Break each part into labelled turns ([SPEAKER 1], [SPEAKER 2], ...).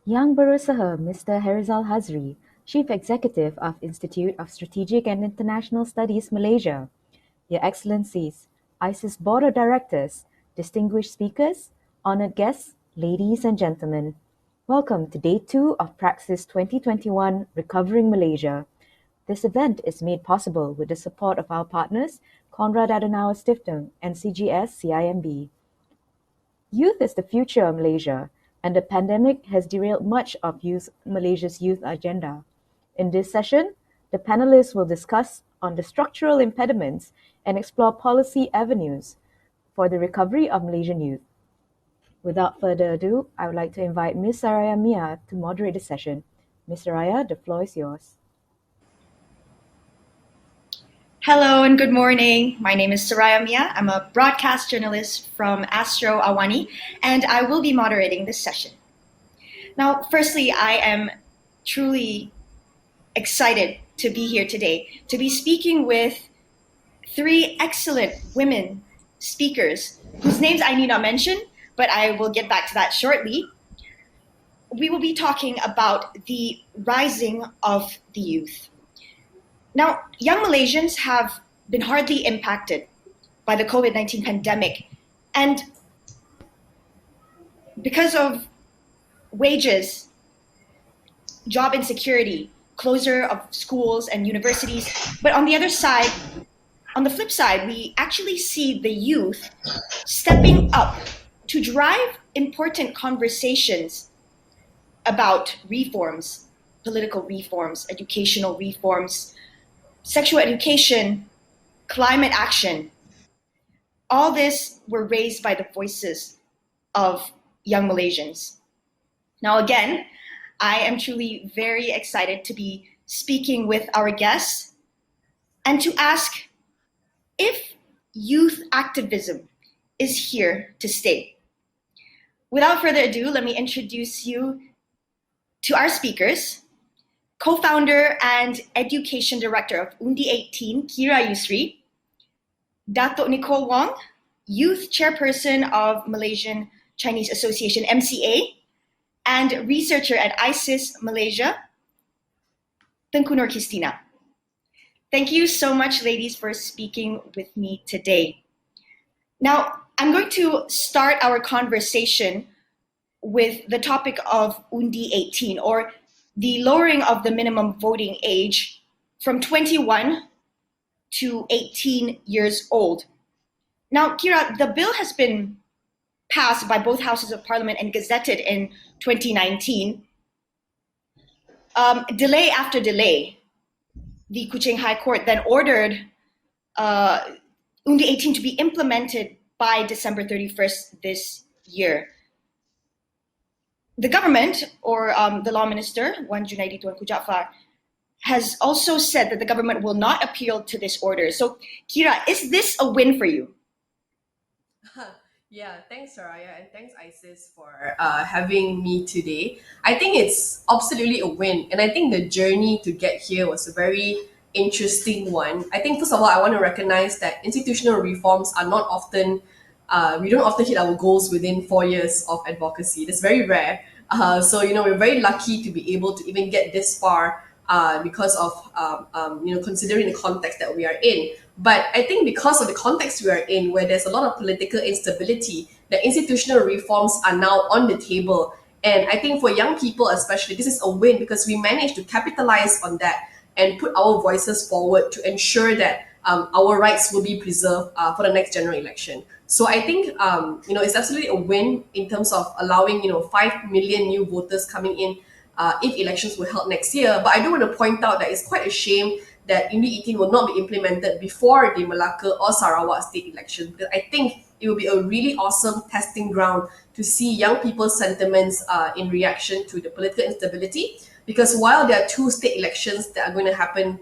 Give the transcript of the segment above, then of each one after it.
[SPEAKER 1] Yang Berusaha Mr. Herizal Hazri, Chief Executive of Institute of Strategic and International Studies Malaysia, Your Excellencies, ISIS Board of Directors, distinguished speakers, honored guests, ladies and gentlemen. Welcome to Day 2 of PRAXIS 2021 Recovering Malaysia. This event is made possible with the support of our partners, Konrad Adenauer Stiftung and CGS-CIMB. Youth is the future of Malaysia, and the pandemic has derailed much of Malaysia's youth agenda. In this session, the panelists will discuss on the structural impediments and explore policy avenues for the recovery of Malaysian youth. Without further ado, I would like to invite Ms. Saraya Mia to moderate the session. Ms. Saraya, the floor is yours.
[SPEAKER 2] Hello and good morning. My name is Saraya Mia. I'm a broadcast journalist from Astro, Awani, and I will be moderating this session. Now, firstly, I am truly excited to be here today, to be speaking with three excellent women speakers, whose names I need not mention, but I will get back to that shortly. We will be talking about the rising of the youth. Now, young Malaysians have been hardly impacted by the COVID-19 pandemic. And because of wages, job insecurity, closure of schools and universities, but on the flip side, we actually see the youth stepping up to drive important conversations about reforms, political reforms, educational reforms, sexual education, climate action. All this were raised by the voices of young Malaysians. Now, again, I am truly very excited to be speaking with our guests and to ask if youth activism is here to stay. Without further ado, let me introduce you to our speakers. Co-founder and education director of Undi 18, Kira Yusri, Datuk Nicole Wong, youth chairperson of Malaysian Chinese Association, MCA, and researcher at ISIS Malaysia, Tengku Nur Christina. Thank you so much, ladies, for speaking with me today. Now, I'm going to start our conversation with the topic of Undi 18, or the lowering of the minimum voting age from 21 to 18 years old. Now, Kira, the bill has been passed by both houses of parliament and gazetted in 2019. Delay after delay, the Kuching High Court then ordered Undi 18 to be implemented by December 31st this year. The government, or the law minister, Wan Junaidi Tuanku Jaafar, has also said that the government will not appeal to this order. So, Kira, is this a win for you?
[SPEAKER 3] Yeah, thanks, Saraya, and thanks, ISIS, for having me today. I think it's absolutely a win, and I think the journey to get here was a very interesting one. I think, first of all, I want to recognize that institutional reforms are not often, we don't often hit our goals within 4 years of advocacy. That's very rare. So, we're very lucky to be able to even get this far because of, considering the context that we are in. But I think because of the context we are in, where there's a lot of political instability, the institutional reforms are now on the table. And I think for young people especially, this is a win because we managed to capitalize on that and put our voices forward to ensure that our rights will be preserved for the next general election. So I think, it's absolutely a win in terms of allowing, 5 million new voters coming in if elections were held next year. But I do want to point out that it's quite a shame that Undi 18 will not be implemented before the Malacca or Sarawak state elections, because I think it will be a really awesome testing ground to see young people's sentiments in reaction to the political instability. Because while there are two state elections that are going to happen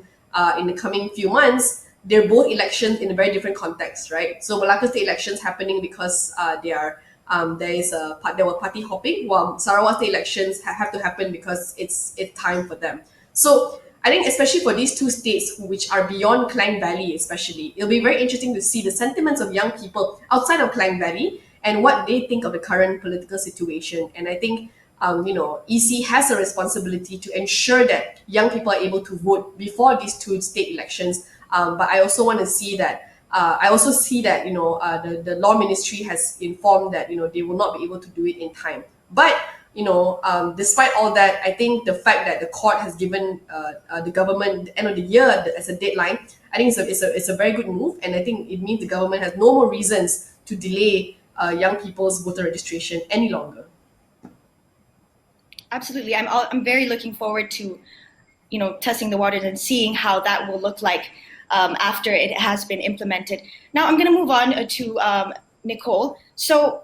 [SPEAKER 3] in the coming few months, they're both elections in a very different context, right? So Malacca state elections happening because there were party hopping, while Sarawak state elections have to happen because it's time for them. So I think especially for these two states, which are beyond Klang Valley especially, it'll be very interesting to see the sentiments of young people outside of Klang Valley and what they think of the current political situation. And I think EC has a responsibility to ensure that young people are able to vote before these two state elections. But I also want to see that. I also see that the law ministry has informed that they will not be able to do it in time. But despite all that, I think the fact that the court has given the government the end of the year as a deadline, I think it's a very good move, and I think it means the government has no more reasons to delay young people's voter registration any longer.
[SPEAKER 2] Absolutely. I'm very looking forward to, testing the waters and seeing how that will look like after it has been implemented. Now I'm going to move on to Nicole. So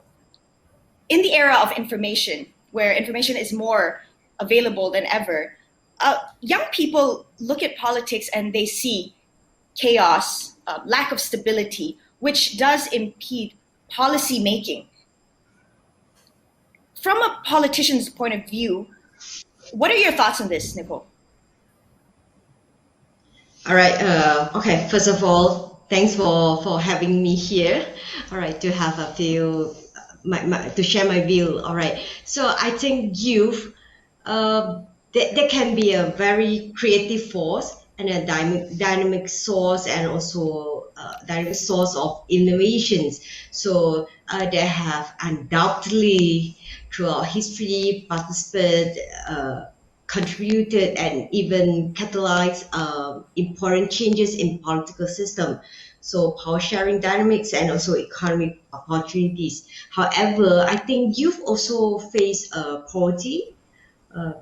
[SPEAKER 2] in the era of information, where information is more available than ever, young people look at politics and they see chaos, lack of stability, which does impede policy making. From a politician's point of view, what are your thoughts on this, Nicole?
[SPEAKER 4] All right. Okay. First of all, thanks for having me here. All right. To have a few, to share my view. All right. So I think youth, they can be a very creative force and a dynamic source, and also dynamic source of innovations. So they have undoubtedly throughout history participated. Contributed and even catalyzed important changes in political system, so power sharing dynamics and also economic opportunities. However, I think youth also face poverty,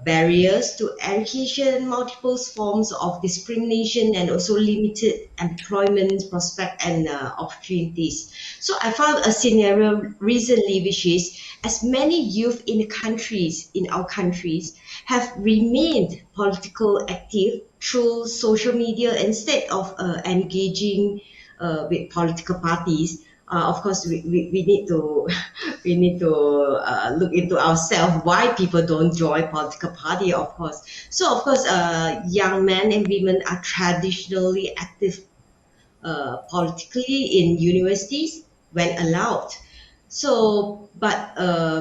[SPEAKER 4] barriers to education, multiple forms of discrimination, and also limited employment prospect and opportunities. So I found a scenario recently, which is as many youth in our countries have remained political active through social media instead of engaging with political parties. Of course, we need to we need to look into ourselves why people don't join political party. Of course, so of course, young men and women are traditionally active politically in universities when allowed. So, but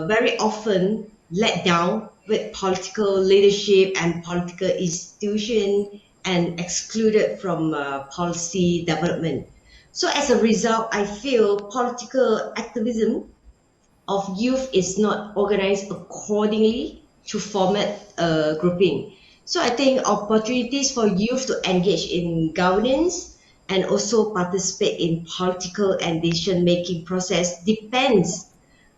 [SPEAKER 4] very often let down with political leadership and political institution and excluded from policy development. So as a result, I feel political activism of youth is not organized accordingly to format grouping. So I think opportunities for youth to engage in governance and also participate in political and decision making process depends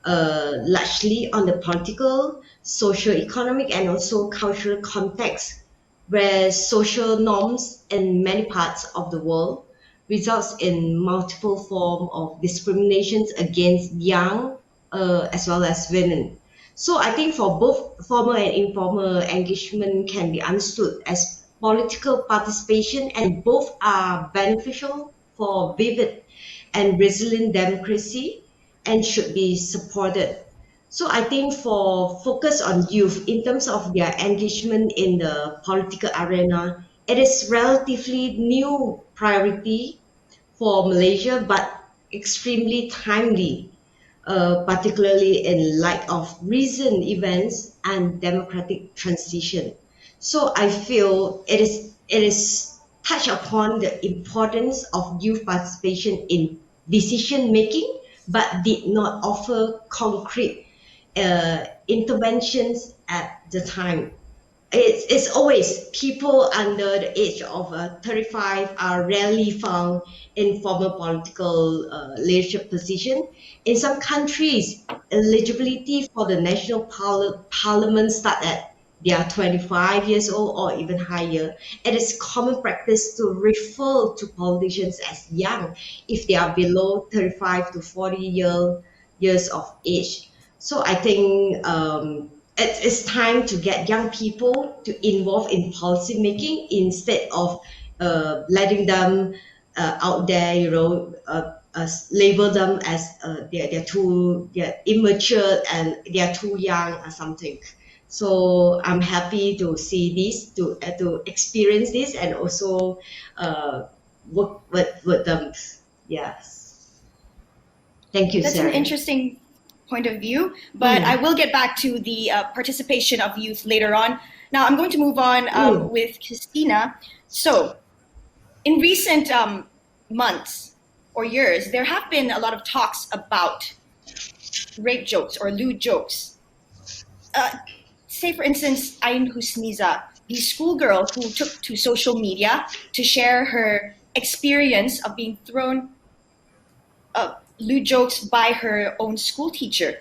[SPEAKER 4] largely on the political, socio-economic, and also cultural context, where social norms in many parts of the world results in multiple forms of discriminations against young as well as women. So I think for both formal and informal engagement can be understood as political participation, and both are beneficial for vivid and resilient democracy and should be supported. So I think for focus on youth in terms of their engagement in the political arena, it is relatively new priority for Malaysia, but extremely timely, particularly in light of recent events and democratic transition. So I feel it is touched upon the importance of youth participation in decision making, but did not offer concrete interventions at the time. It's always people under the age of 35 are rarely found in formal political leadership position. In some countries, eligibility for the national parliament start at they are 25 years old or even higher. It is common practice to refer to politicians as young if they are below 35 to 40 years of age. So I think it's time to get young people to involve in policy making instead of letting them out there, label them as they're immature and they're too young or something. So I'm happy to see this, to experience this, and also work with them. Yes. Thank you,
[SPEAKER 2] That's
[SPEAKER 4] Sarah.
[SPEAKER 2] an interesting point of view, but I will get back to the participation of youth later on. Now, I'm going to move on with Christina. So, in recent months or years, there have been a lot of talks about rape jokes or lewd jokes. Say, for instance, Ain Husniza, the schoolgirl who took to social media to share her experience of being thrown lewd jokes by her own school teacher.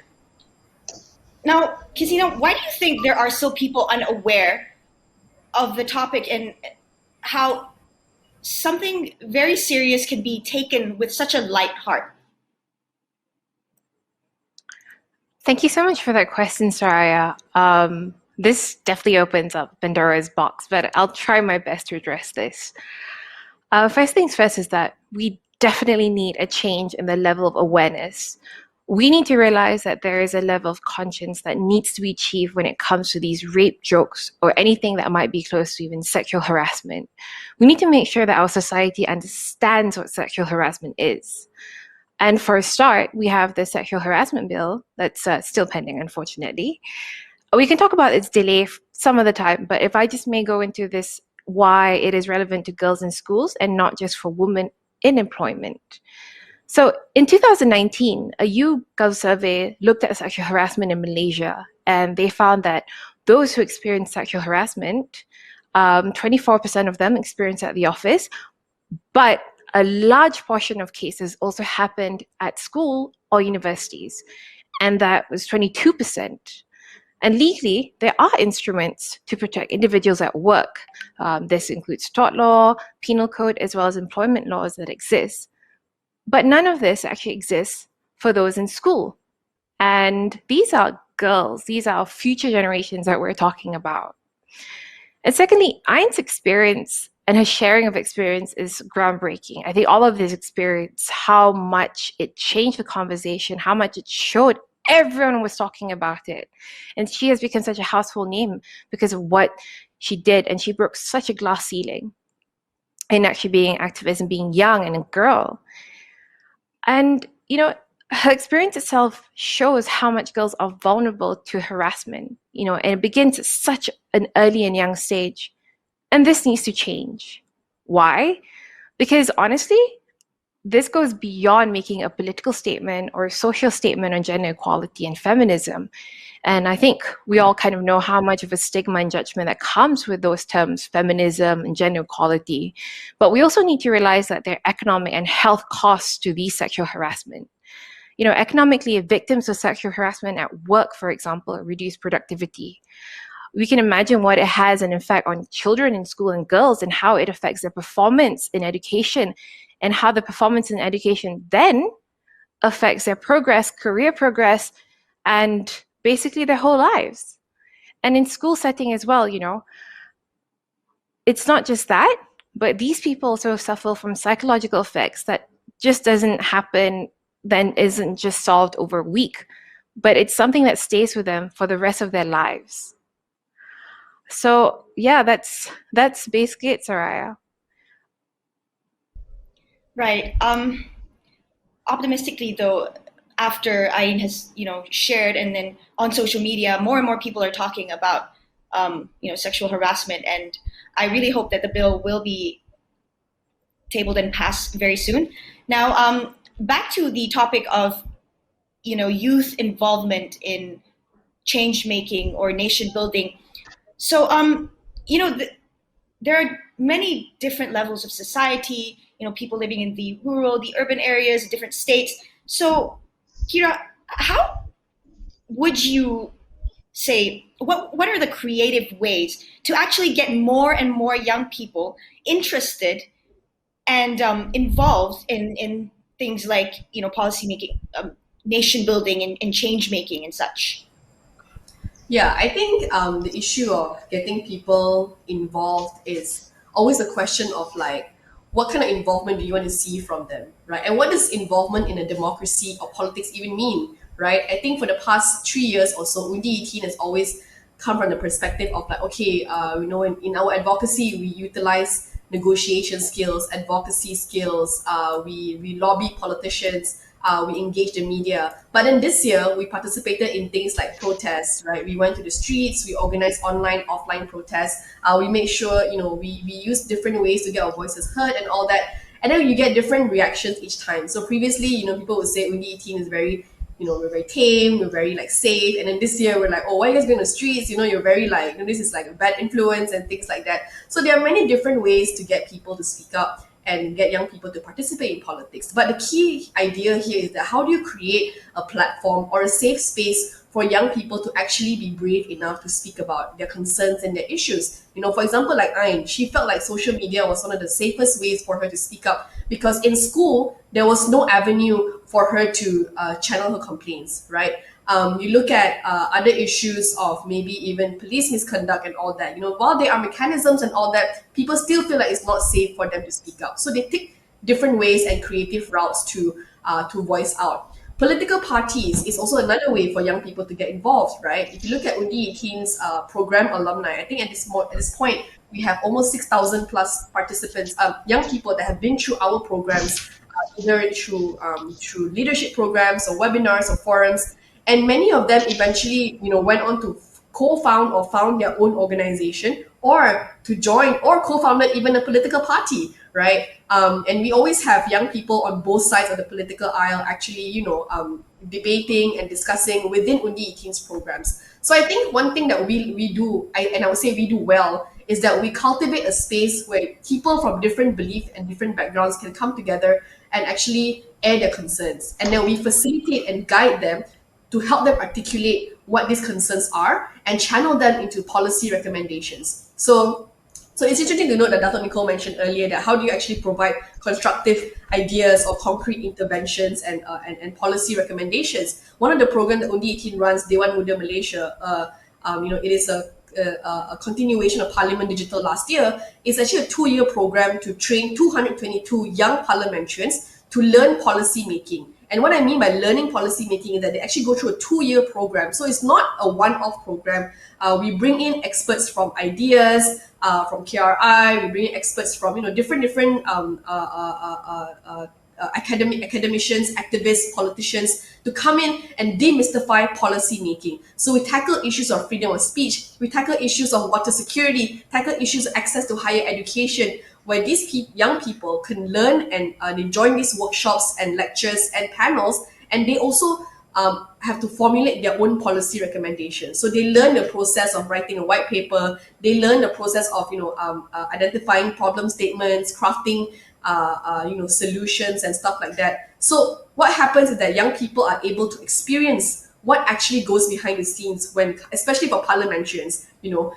[SPEAKER 2] Now, Christina, why do you think there are still people unaware of the topic and how something very serious can be taken with such a light heart?
[SPEAKER 5] Thank you so much for that question, Saraya. This definitely opens up Pandora's box, but I'll try my best to address this. First things first is that we definitely need a change in the level of awareness. We need to realize that there is a level of conscience that needs to be achieved when it comes to these rape jokes or anything that might be close to even sexual harassment. We need to make sure that our society understands what sexual harassment is. And for a start, we have the sexual harassment bill that's still pending, unfortunately. We can talk about its delay some of the time, but if I just may go into this, why it is relevant to girls in schools and not just for women in employment. So in 2019, a YouGov survey looked at sexual harassment in Malaysia, and they found that those who experienced sexual harassment, 24% of them experienced at the office, but a large portion of cases also happened at school or universities, and that was 22%. And legally, there are instruments to protect individuals at work. This includes tort law, penal code, as well as employment laws that exist. But none of this actually exists for those in school. And these are girls, these are future generations that we're talking about. And secondly, Ain's experience and her sharing of experience is groundbreaking. I think all of this experience, how much it changed the conversation, how much it showed everyone was talking about it. And she has become such a household name because of what she did. And she broke such a glass ceiling in actually being an activist and being young and a girl. And, you know, her experience itself shows how much girls are vulnerable to harassment, you know, and it begins at such an early and young stage. And this needs to change. Why? Because honestly, this goes beyond making a political statement or a social statement on gender equality and feminism. And I think we all kind of know how much of a stigma and judgment that comes with those terms, feminism and gender equality. But we also need to realize that there are economic and health costs to these sexual harassment. You know, economically, victims of sexual harassment at work, for example, reduce productivity. We can imagine what it has an effect on children in school and girls and how it affects their performance in education and how the performance in education then affects their progress, career progress, and basically their whole lives. And in school setting as well, you know, it's not just that, but these people also suffer from psychological effects that just doesn't happen, then isn't just solved over a week, but it's something that stays with them for the rest of their lives. So yeah, that's basically it, Saraya.
[SPEAKER 2] Right. Optimistically, though, after Ayn has, you know, shared, and then on social media, more and more people are talking about, you know, sexual harassment, and I really hope that the bill will be tabled and passed very soon. Now, back to the topic of, you know, youth involvement in change making or nation building. So, you know, there are many different levels of society, you know, people living in the rural, the urban areas, different states. So, Kira, how would you say, what are the creative ways to actually get more and more young people interested and involved in things like, you know, policy making, nation building and change making and such?
[SPEAKER 3] Yeah, I think the issue of getting people involved is always a question of like, what kind of involvement do you want to see from them, right? And what does involvement in a democracy or politics even mean, right? I think for the past 3 years or so, Undi 18 has always come from the perspective of like, okay, you know, in our advocacy, we utilize negotiation skills, advocacy skills, we lobby politicians, we engaged the media. But then this year, we participated in things like protests, right? We went to the streets, we organized online, offline protests. We made sure, we used different ways to get our voices heard and all that. And then you get different reactions each time. So previously, people would say Undi 18 is very, we're very tame, we're very like safe. And then this year we're like, oh, why are you guys going to the streets? You're very like, this is like a bad influence and things like that. So there are many different ways to get people to speak up and get young people to participate in politics. But the key idea here is that how do you create a platform or a safe space for young people to actually be brave enough to speak about their concerns and their issues? For example, like Ayn, she felt like social media was one of the safest ways for her to speak up because in school, there was no avenue for her to channel her complaints, right? You look at other issues of maybe even police misconduct and all that. While there are mechanisms and all that, people still feel like it's not safe for them to speak up. So they take different ways and creative routes to voice out. Political parties is also another way for young people to get involved, right? If you look at Undi 18's program alumni, I think at this point we have almost 6,000 plus participants, young people that have been through our programs, either through leadership programs or webinars or forums. And many of them eventually, went on to co-found or found their own organization or to join or co-founded even a political party, right? And we always have young people on both sides of the political aisle actually, debating and discussing within Undi 18's programs. So I think one thing that we do, and I would say we do well, is that we cultivate a space where people from different beliefs and different backgrounds can come together and actually air their concerns. And then we facilitate and guide them to help them articulate what these concerns are and channel them into policy recommendations. So it's interesting to note that Dr. Nicole mentioned earlier that how do you actually provide constructive ideas or concrete interventions and policy recommendations. One of the programs that Undi 18 runs, Dewan Muda Malaysia, it is a continuation of Parliament Digital last year. It's actually a 2-year program to train 222 young parliamentarians to learn policy making. And what I mean by learning policy making is that they actually go through a 2-year program. So it's not a one-off program. We bring in experts from ideas, from KRI. We bring in experts from different academicians, activists, politicians to come in and demystify policy making. So we tackle issues of freedom of speech. We tackle issues of water security. Tackle issues of access to higher education, where these young people can learn and they join these workshops and lectures and panels, and they also have to formulate their own policy recommendations. So they learn the process of writing a white paper. They learn the process of identifying problem statements, crafting solutions and stuff like that. So what happens is that young people are able to experience what actually goes behind the scenes when, especially for parliamentarians,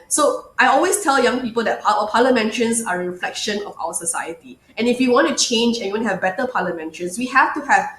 [SPEAKER 3] So I always tell young people that our parliamentarians are a reflection of our society. And if we want to change and we want to have better parliamentarians, we have to have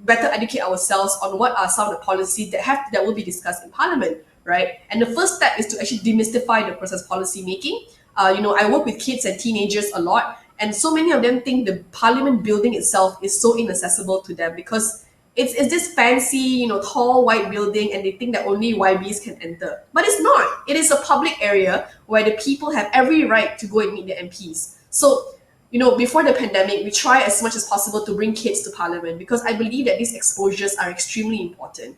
[SPEAKER 3] better educate ourselves on what are some of the policies that will be discussed in parliament, right? And the first step is to actually demystify the process of policy making. I work with kids and teenagers a lot, and so many of them think the parliament building itself is so inaccessible to them because it's this fancy, tall white building, and they think that only YBs can enter. But it's not. It is a public area where the people have every right to go and meet their MPs. So, before the pandemic, we try as much as possible to bring kids to parliament because I believe that these exposures are extremely important.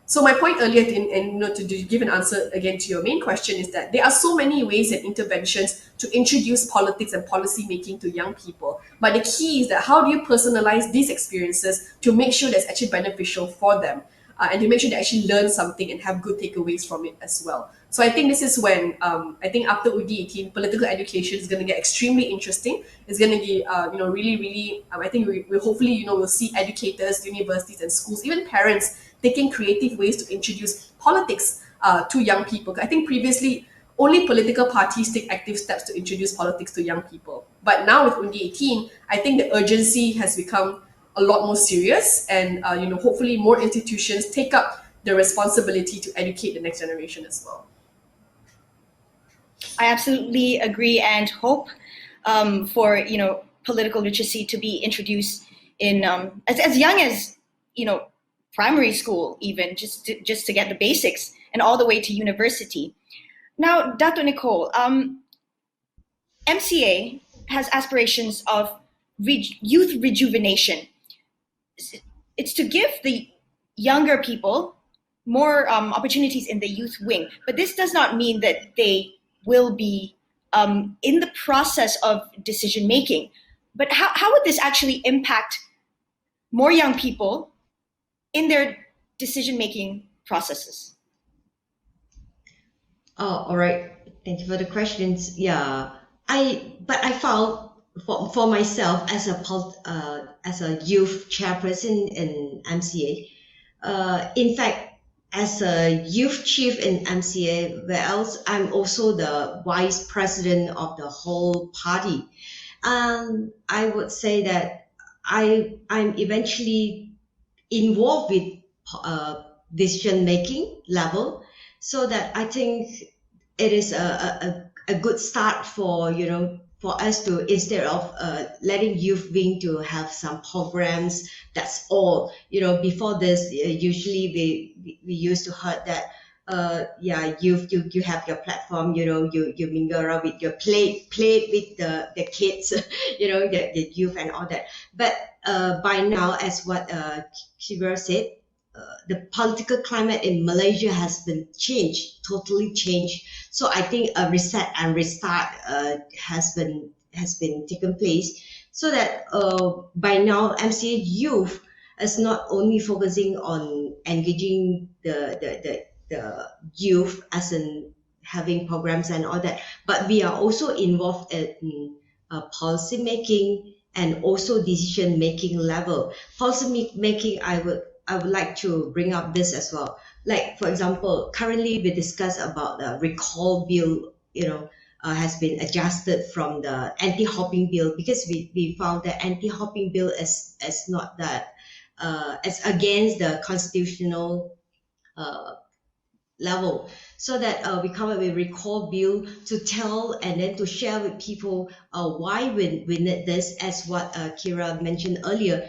[SPEAKER 3] So my point earlier, to give an answer again to your main question, is that there are so many ways and interventions to introduce politics and policy making to young people. But the key is that how do you personalize these experiences to make sure that's actually beneficial for them, and to make sure they actually learn something and have good takeaways from it as well. So I think this is when I think after Undi 18, political education is going to get extremely interesting. It's going to be really, really. I think we hopefully we'll see educators, universities, and schools, even parents, taking creative ways to introduce politics to young people. I think previously only political parties take active steps to introduce politics to young people. But now with Undi 18, I think the urgency has become a lot more serious, and hopefully more institutions take up the responsibility to educate the next generation as well.
[SPEAKER 2] I absolutely agree and hope for political literacy to be introduced in as young as primary school, even just to get the basics, and all the way to university. Now, Dr. Nicole, MCA has aspirations of youth rejuvenation. it's to give the younger people more opportunities in the youth wing. But this does not mean that they will be in the process of decision making. But how would this actually impact more young people in their decision making processes?
[SPEAKER 4] Oh, all right. Thank you for the questions. Yeah, I found for myself as a youth chairperson in MCA. In fact, as a youth chief in MCA, where else I'm also the vice president of the whole party. I would say that I'm eventually involved with decision making level, so that I think it is a good start for for us to, instead of letting youth wing to have some programs. That's all. Before this, usually we used to heard that yeah, you have your platform, you mingle around with your play with the kids, the youth and all that. But by now, as what Kira said, the political climate in Malaysia has been changed, totally changed. So I think a reset and restart has been taken place, so that by now MCA youth is not only focusing on engaging the youth as in having programs and all that, but we are also involved in policy making and also decision making level. Policy making, I would like to bring up this as well. Like, for example, currently we discuss about the recall bill, has been adjusted from the anti-hopping bill, because we found that anti-hopping bill is not that, it's against the constitutional level. So that we come up with recall bill to tell and then to share with people why we need this, as what Kira mentioned earlier.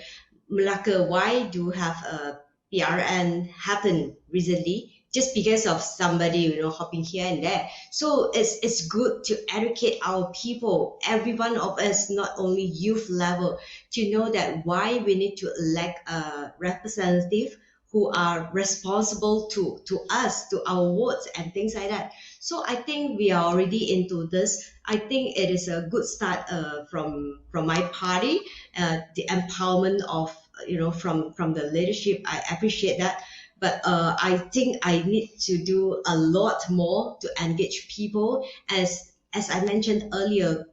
[SPEAKER 4] Malacca, why do have a PRN happen recently? Just because of somebody, hopping here and there. So it's good to educate our people, every one of us, not only youth level, to know that why we need to elect a representative who are responsible to us, to our votes and things like that. So I think we are already into this. I think it is a good start from my party, the empowerment of from the leadership. I appreciate that, but I think I need to do a lot more to engage people. As I mentioned earlier,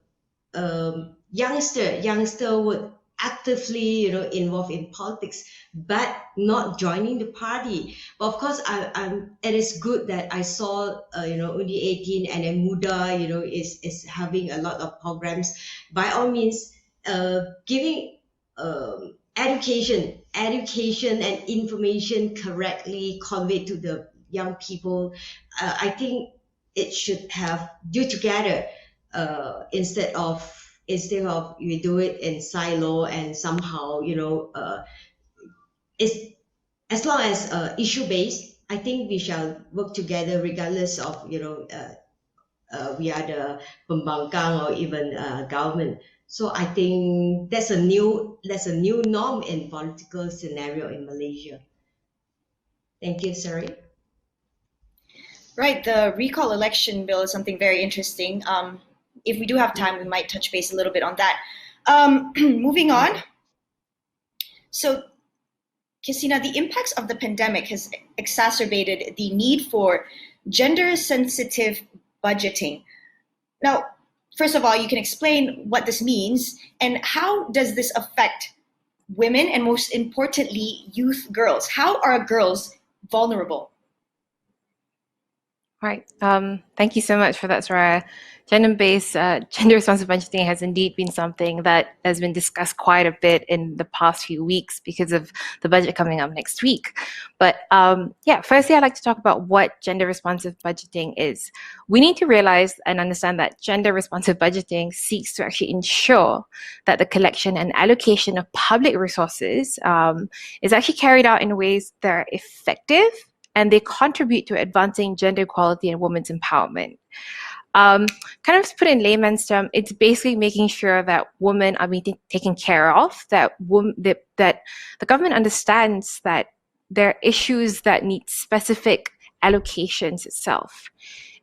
[SPEAKER 4] youngster would actively involved in politics, but not joining the party. But of course, it is good that I saw only 18 and then Muda is having a lot of programs. By all means, giving education and information correctly conveyed to the young people. I think it should have do together, instead of you do it in silo, and somehow it's, as long as issue based, I think we shall work together regardless of we are the pembangkang or even government. So I think that's a new norm in political scenario in Malaysia. Thank you, Sari.
[SPEAKER 2] Right, the recall election bill is something very interesting. If we do have time, we might touch base a little bit on that. Moving on. So, Kisina, the impacts of the pandemic has exacerbated the need for gender-sensitive budgeting. Now, first of all, you can explain what this means and how does this affect women and, most importantly, youth girls? How are girls vulnerable?
[SPEAKER 5] Right. Thank you so much for that, Saraya. Gender-based, gender-responsive budgeting has indeed been something that has been discussed quite a bit in the past few weeks because of the budget coming up next week. But yeah, firstly, I'd like to talk about what gender-responsive budgeting is. We need to realize and understand that gender-responsive budgeting seeks to actually ensure that the collection and allocation of public resources is actually carried out in ways that are effective and they contribute to advancing gender equality and women's empowerment. Kind of to put in layman's term, it's basically making sure that women are being taken care of, that the government understands that there are issues that need specific allocations itself.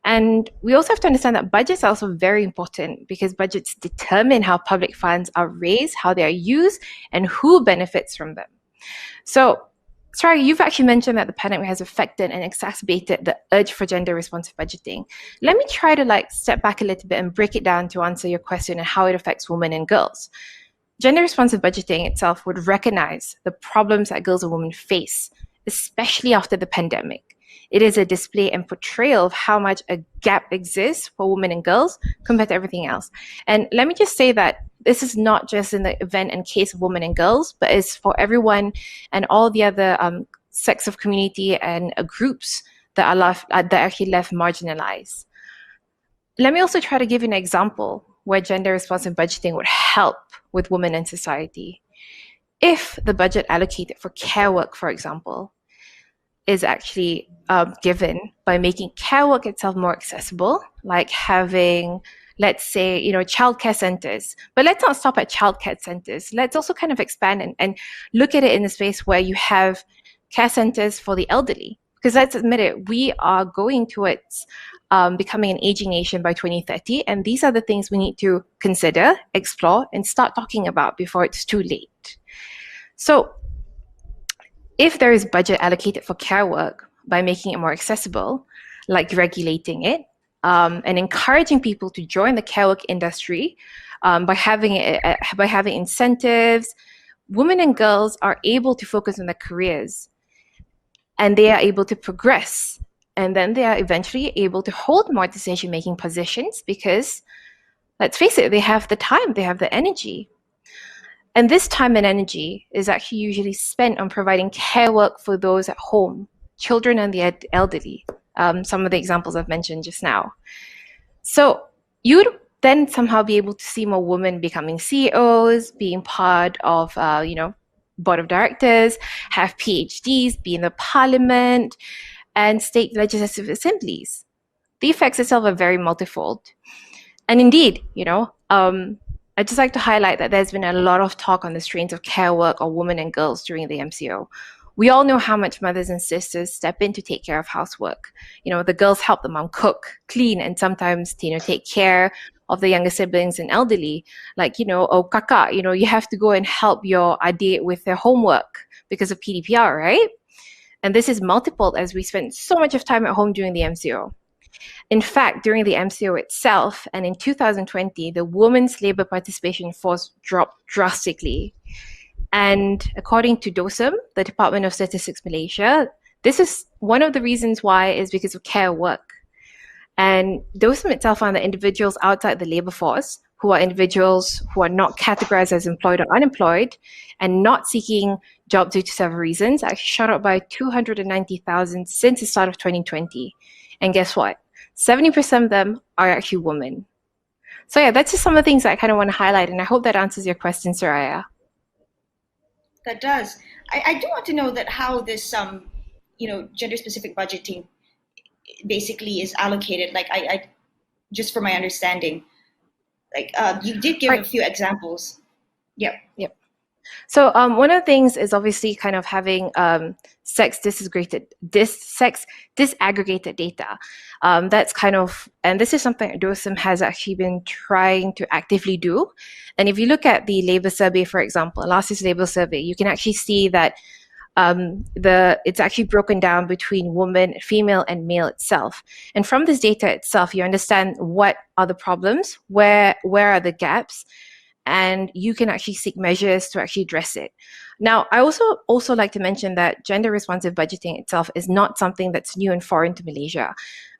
[SPEAKER 5] And we also have to understand that budgets are also very important because budgets determine how public funds are raised, how they are used, and who benefits from them. So, Saraya, you've actually mentioned that the pandemic has affected and exacerbated the urge for gender responsive budgeting. Let me try to step back a little bit and break it down to answer your question and how it affects women and girls. Gender responsive budgeting itself would recognize the problems that girls and women face, especially after the pandemic. It is a display and portrayal of how much a gap exists for women and girls compared to everything else. And let me just say that this is not just in the event and case of women and girls, but it's for everyone and all the other sects of community and groups that are actually left marginalized. Let me also try to give you an example where gender responsive budgeting would help with women in society. If the budget allocated for care work, for example, is actually given by making care work itself more accessible, like having, let's say, childcare centers. But let's not stop at childcare centers. Let's also kind of expand and look at it in a space where you have care centers for the elderly. Because let's admit it, we are going towards becoming an aging nation by 2030. And these are the things we need to consider, explore, and start talking about before it's too late. So if there is budget allocated for care work by making it more accessible, like regulating it, and encouraging people to join the care work industry by having incentives, women and girls are able to focus on their careers and they are able to progress. And then they are eventually able to hold more decision-making positions because, let's face it, they have the time, they have the energy. And this time and energy is actually usually spent on providing care work for those at home, children and the elderly, some of the examples I've mentioned just now. So you would then somehow be able to see more women becoming CEOs, being part of, board of directors, have PhDs, be in the parliament, and state legislative assemblies. The effects itself are very multifold. And indeed, I'd just like to highlight that there's been a lot of talk on the strains of care work or women and girls during the MCO. We all know how much mothers and sisters step in to take care of housework. The girls help the mom cook, clean, and sometimes, take care of the younger siblings and elderly. Like, kakak, you have to go and help your adik with their homework because of PDPR, right? And this is multiple as we spend so much of time at home during the MCO. In fact, during the MCO itself, and in 2020, the women's labor participation force dropped drastically. And according to DOSM, the Department of Statistics Malaysia, this is one of the reasons why is because of care work. And DOSM itself found that individuals outside the labor force, who are individuals who are not categorized as employed or unemployed, and not seeking jobs due to several reasons, actually shot up by 290,000 since the start of 2020. And guess what? 70% of them are actually women. So yeah, that's just some of the things that I kind of want to highlight, and I hope that answers your question, Saraya.
[SPEAKER 2] That does. I do want to know that how this gender-specific budgeting basically is allocated. Like I just for my understanding, you did give a few examples. Yep.
[SPEAKER 5] So one of the things is obviously kind of having sex disaggregated data. That's kind of, and this is something DOSM has actually been trying to actively do. And if you look at the labor survey, for example, last year's labor survey, you can actually see that it's actually broken down between woman, female, and male itself. And from this data itself, you understand what are the problems, where are the gaps, and you can actually seek measures to actually address it. Now, I also like to mention that gender responsive budgeting itself is not something that's new and foreign to Malaysia.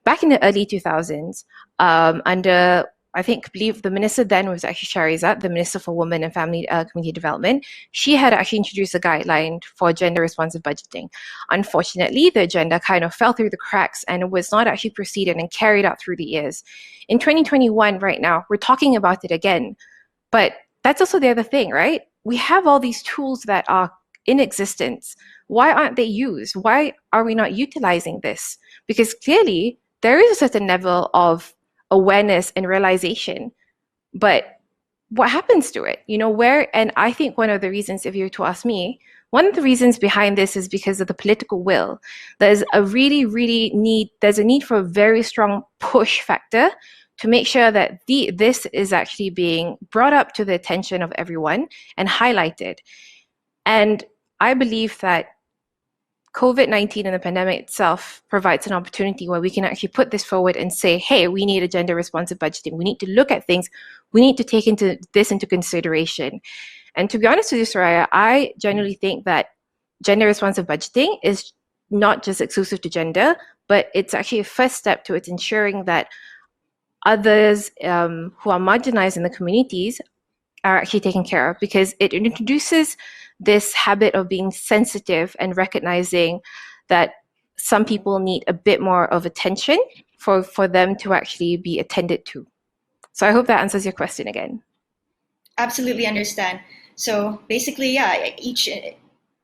[SPEAKER 5] Back in the early 2000s, under, I believe the minister then was actually Shahrizad, the Minister for Women and Family Community Development. She had actually introduced a guideline for gender responsive budgeting. Unfortunately, the agenda kind of fell through the cracks and was not actually proceeded and carried out through the years. In 2021, right now, we're talking about it again. But that's also the other thing, right? We have all these tools that are in existence. Why aren't they used? Why are we not utilizing this? Because clearly there is a certain level of awareness and realization. But what happens to it? And I think one of the reasons, if you were to ask me, one of the reasons behind this is because of the political will. There's a need for a very strong push factor to make sure that this is actually being brought up to the attention of everyone and highlighted. And I believe that COVID-19 and the pandemic itself provides an opportunity where we can actually put this forward and say, hey, we need a gender responsive budgeting. We need to look at things. We need to take this into consideration. And to be honest with you, Saraya, I generally think that gender responsive budgeting is not just exclusive to gender, but it's actually a first step towards ensuring that others who are marginalized in the communities are actually taken care of, because it introduces this habit of being sensitive and recognizing that some people need a bit more of attention for them to actually be attended to. So I hope that answers your question again.
[SPEAKER 2] Absolutely understand. So basically,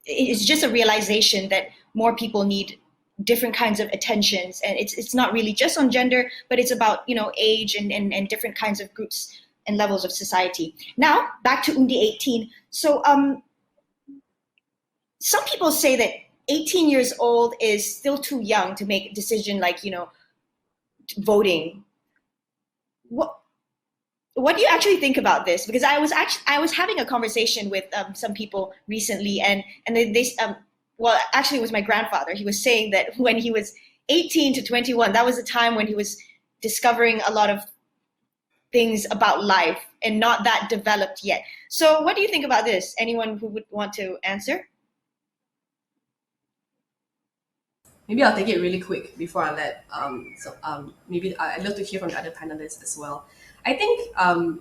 [SPEAKER 2] it's just a realization that more people need different kinds of attentions, and it's not really just on gender, but it's about age and different kinds of groups and levels of society. Now back to Undi 18. So some people say that 18 years old is still too young to make a decision like voting. What do you actually think about this? Because I was having a conversation with some people recently, and well, actually it was my grandfather. He was saying that when he was 18 to 21, that was a time when he was discovering a lot of things about life and not that developed yet. So what do you think about this? Anyone who would want to answer?
[SPEAKER 3] Maybe I'll take it really quick before I let. Maybe I'd love to hear from the other panelists as well. I think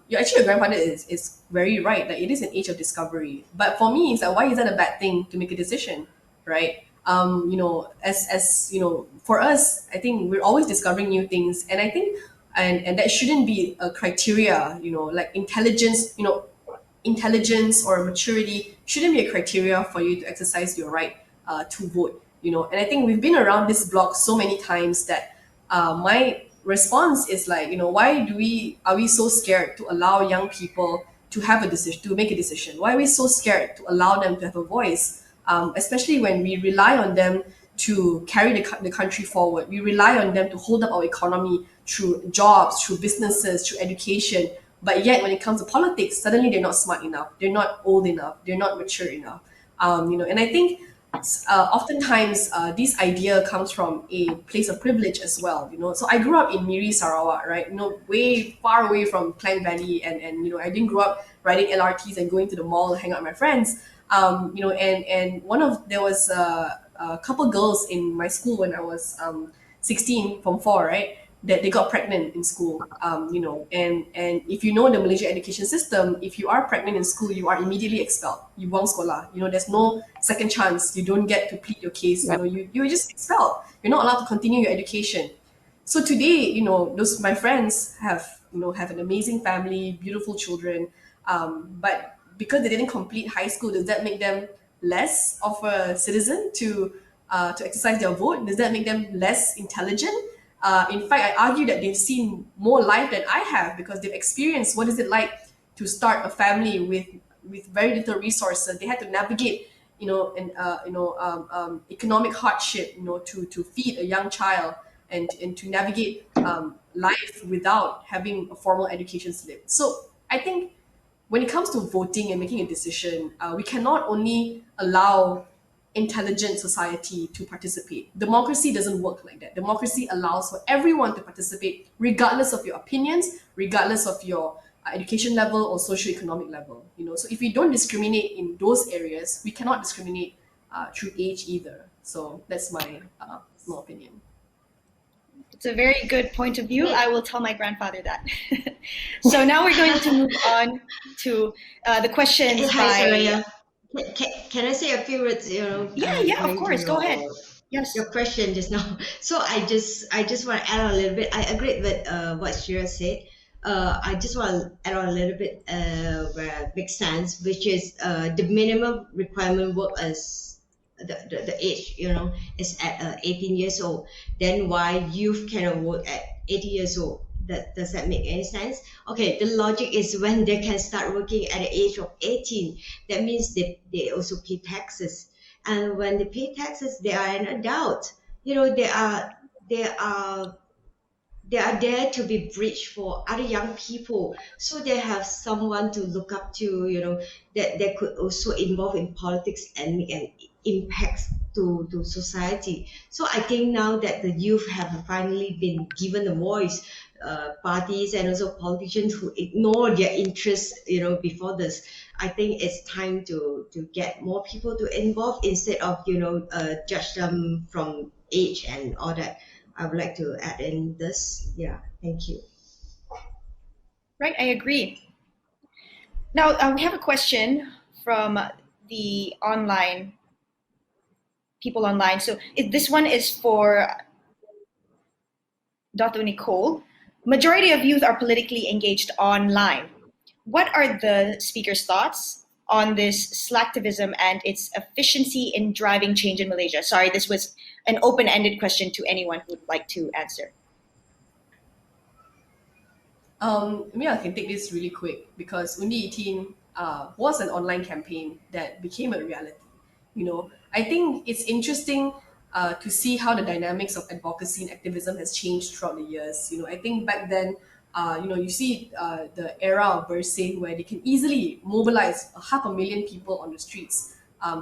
[SPEAKER 3] your grandfather is very right that it is an age of discovery. But for me, it's like, why is that a bad thing to make a decision, right? For us, I think we're always discovering new things, and I think and that shouldn't be a criteria. Like intelligence or maturity shouldn't be a criteria for you to exercise your right to vote. And I think we've been around this block so many times that my response is like, why are we so scared to allow young people to have a decision, to make a decision? Why are we so scared to allow them to have a voice, especially when we rely on them to carry the country forward? We rely on them to hold up our economy through jobs, through businesses, through education. But yet when it comes to politics, suddenly they're not smart enough, they're not old enough, they're not mature enough. And I think oftentimes this idea comes from a place of privilege as well. So I grew up in Miri, Sarawak, right? Way far away from Klang Valley, and I didn't grow up riding LRTs and going to the mall and hang out with my friends. And there was a couple girls in my school when I was 16 from 4, right? That they got pregnant in school, and if you know the Malaysian education system, if you are pregnant in school, you are immediately expelled. You buang sekolah. There's no second chance. You don't get to plead your case.
[SPEAKER 5] Yep.
[SPEAKER 3] You're just expelled. You're not allowed to continue your education. So today, those my friends have an amazing family, beautiful children, but because they didn't complete high school, does that make them less of a citizen to exercise their vote? Does that make them less intelligent? In fact, I argue that they've seen more life than I have, because they've experienced what is it like to start a family with very little resources. They had to navigate, economic hardship, to feed a young child, and to navigate life without having a formal education slip. So I think when it comes to voting and making a decision, we cannot only allow intelligent society to participate. Democracy doesn't work like that. Democracy allows for everyone to participate, regardless of your opinions, regardless of your education level or socioeconomic level. So if we don't discriminate in those areas, we cannot discriminate through age either. So that's my small opinion.
[SPEAKER 2] It's a very good point of view. I will tell my grandfather that. So now we're going to move on to the questions
[SPEAKER 4] Hi,
[SPEAKER 2] by...
[SPEAKER 4] Saraya. Can I say a few words?
[SPEAKER 2] Yeah, of course. Go ahead. Yes.
[SPEAKER 4] Your question just now. So I just want to add on a little bit. I agree with what Shira said. I just want to add on a little bit where it makes sense, which is the minimum requirement work as the age, is at 18 years old. Then why youth cannot vote at 80 years old? Does that make any sense? Okay, the logic is when they can start working at the age of 18, that means they also pay taxes. And when they pay taxes, they are an adult. They are they are there to be bridge for other young people, so they have someone to look up to, that they could also involve in politics and make an impact to society. So I think now that the youth have finally been given a voice, parties and also politicians who ignore their interests, before this, I think it's time to get more people to involve instead of judge them from age and all that. I would like to add in this. Yeah, thank you.
[SPEAKER 2] Right, I agree. Now, we have a question from the online people online. So this one is for Dr. Nicole. Majority of youth are politically engaged online. What are the speaker's thoughts on this slacktivism and its efficiency in driving change in Malaysia? Sorry, this was an open-ended question to anyone who would like to answer.
[SPEAKER 3] Maybe I can take this really quick because Undi 18 was an online campaign that became a reality. I think it's interesting to see how the dynamics of advocacy and activism has changed throughout the years. I think back then, you see the era of bursing where they can easily mobilize 500,000 people on the streets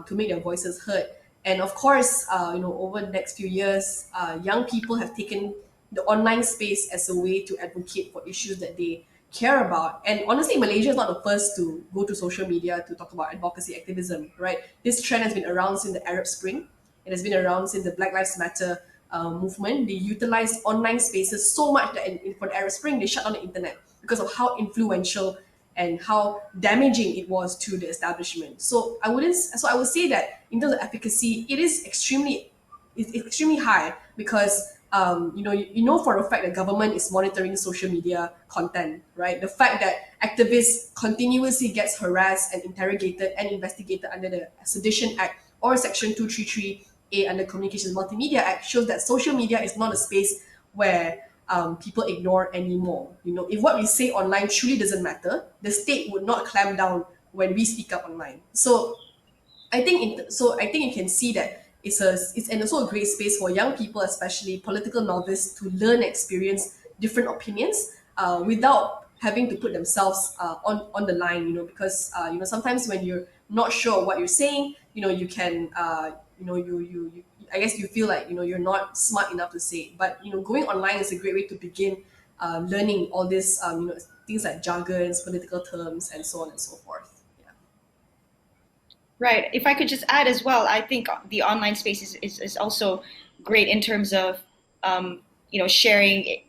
[SPEAKER 3] to make their voices heard. And of course, over the next few years, young people have taken the online space as a way to advocate for issues that they care about. And honestly, Malaysia is not the first to go to social media to talk about advocacy activism, right? This trend has been around since the Arab Spring. It has been around since the Black Lives Matter movement. They utilized online spaces so much that for the Arab Spring, they shut down the internet because of how influential and how damaging it was to the establishment. So I would say that in terms of efficacy, it's extremely high because you know for a fact that government is monitoring social media content, right? The fact that activists continuously gets harassed and interrogated and investigated under the Sedition Act or Section 233A under Communications Multimedia Act shows that social media is not a space where people ignore anymore. If what we say online truly doesn't matter, the state would not clamp down when we speak up online. So I think you can see that it's and also a great space for young people, especially political novices, to learn and experience different opinions without having to put themselves on the line. Because sometimes when you're not sure what you're saying, you can you I guess you feel like you're not smart enough to say it. But going online is a great way to begin learning all this things like jargons, political terms, and so on and so forth.
[SPEAKER 2] Right. If I could just add as well, I think the online space is also great in terms of sharing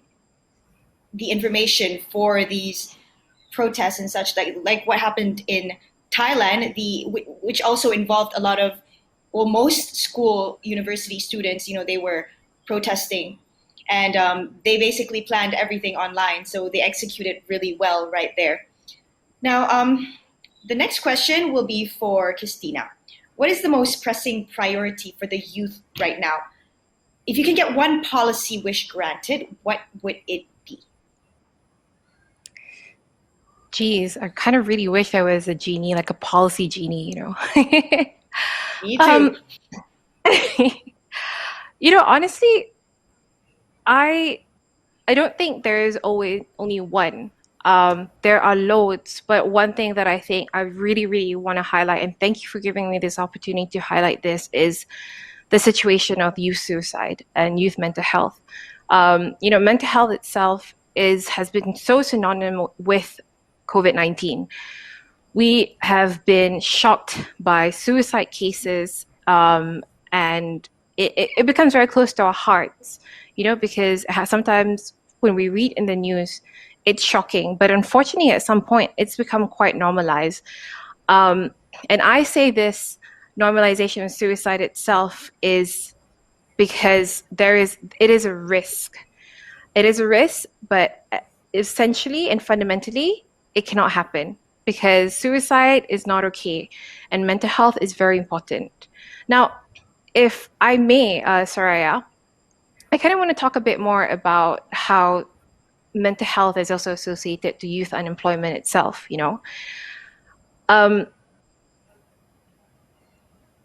[SPEAKER 2] the information for these protests and such, like what happened in Thailand, which also involved a lot of, well, most school university students. They were protesting, and they basically planned everything online, so they executed really well right there. Now, the next question will be for Christina. What is the most pressing priority for the youth right now? If you can get one policy wish granted, what would it be?
[SPEAKER 5] Geez, I kind of really wish I was a genie, like a policy genie,
[SPEAKER 2] Me too.
[SPEAKER 5] Honestly, I don't think there's always only one. There are loads, but one thing that I think I really, really want to highlight, and thank you for giving me this opportunity to highlight this, is the situation of youth suicide and youth mental health. Mental health itself has been so synonymous with COVID-19. We have been shocked by suicide cases, and it becomes very close to our hearts, because sometimes when we read in the news, it's shocking. But unfortunately, at some point, it's become quite normalized. And I say this normalization of suicide itself is because it is a risk. It is a risk, but essentially and fundamentally, it cannot happen because suicide is not okay and mental health is very important. Now, if I may, Saraya, I kind of want to talk a bit more about how mental health is also associated to youth unemployment itself, you know. Um,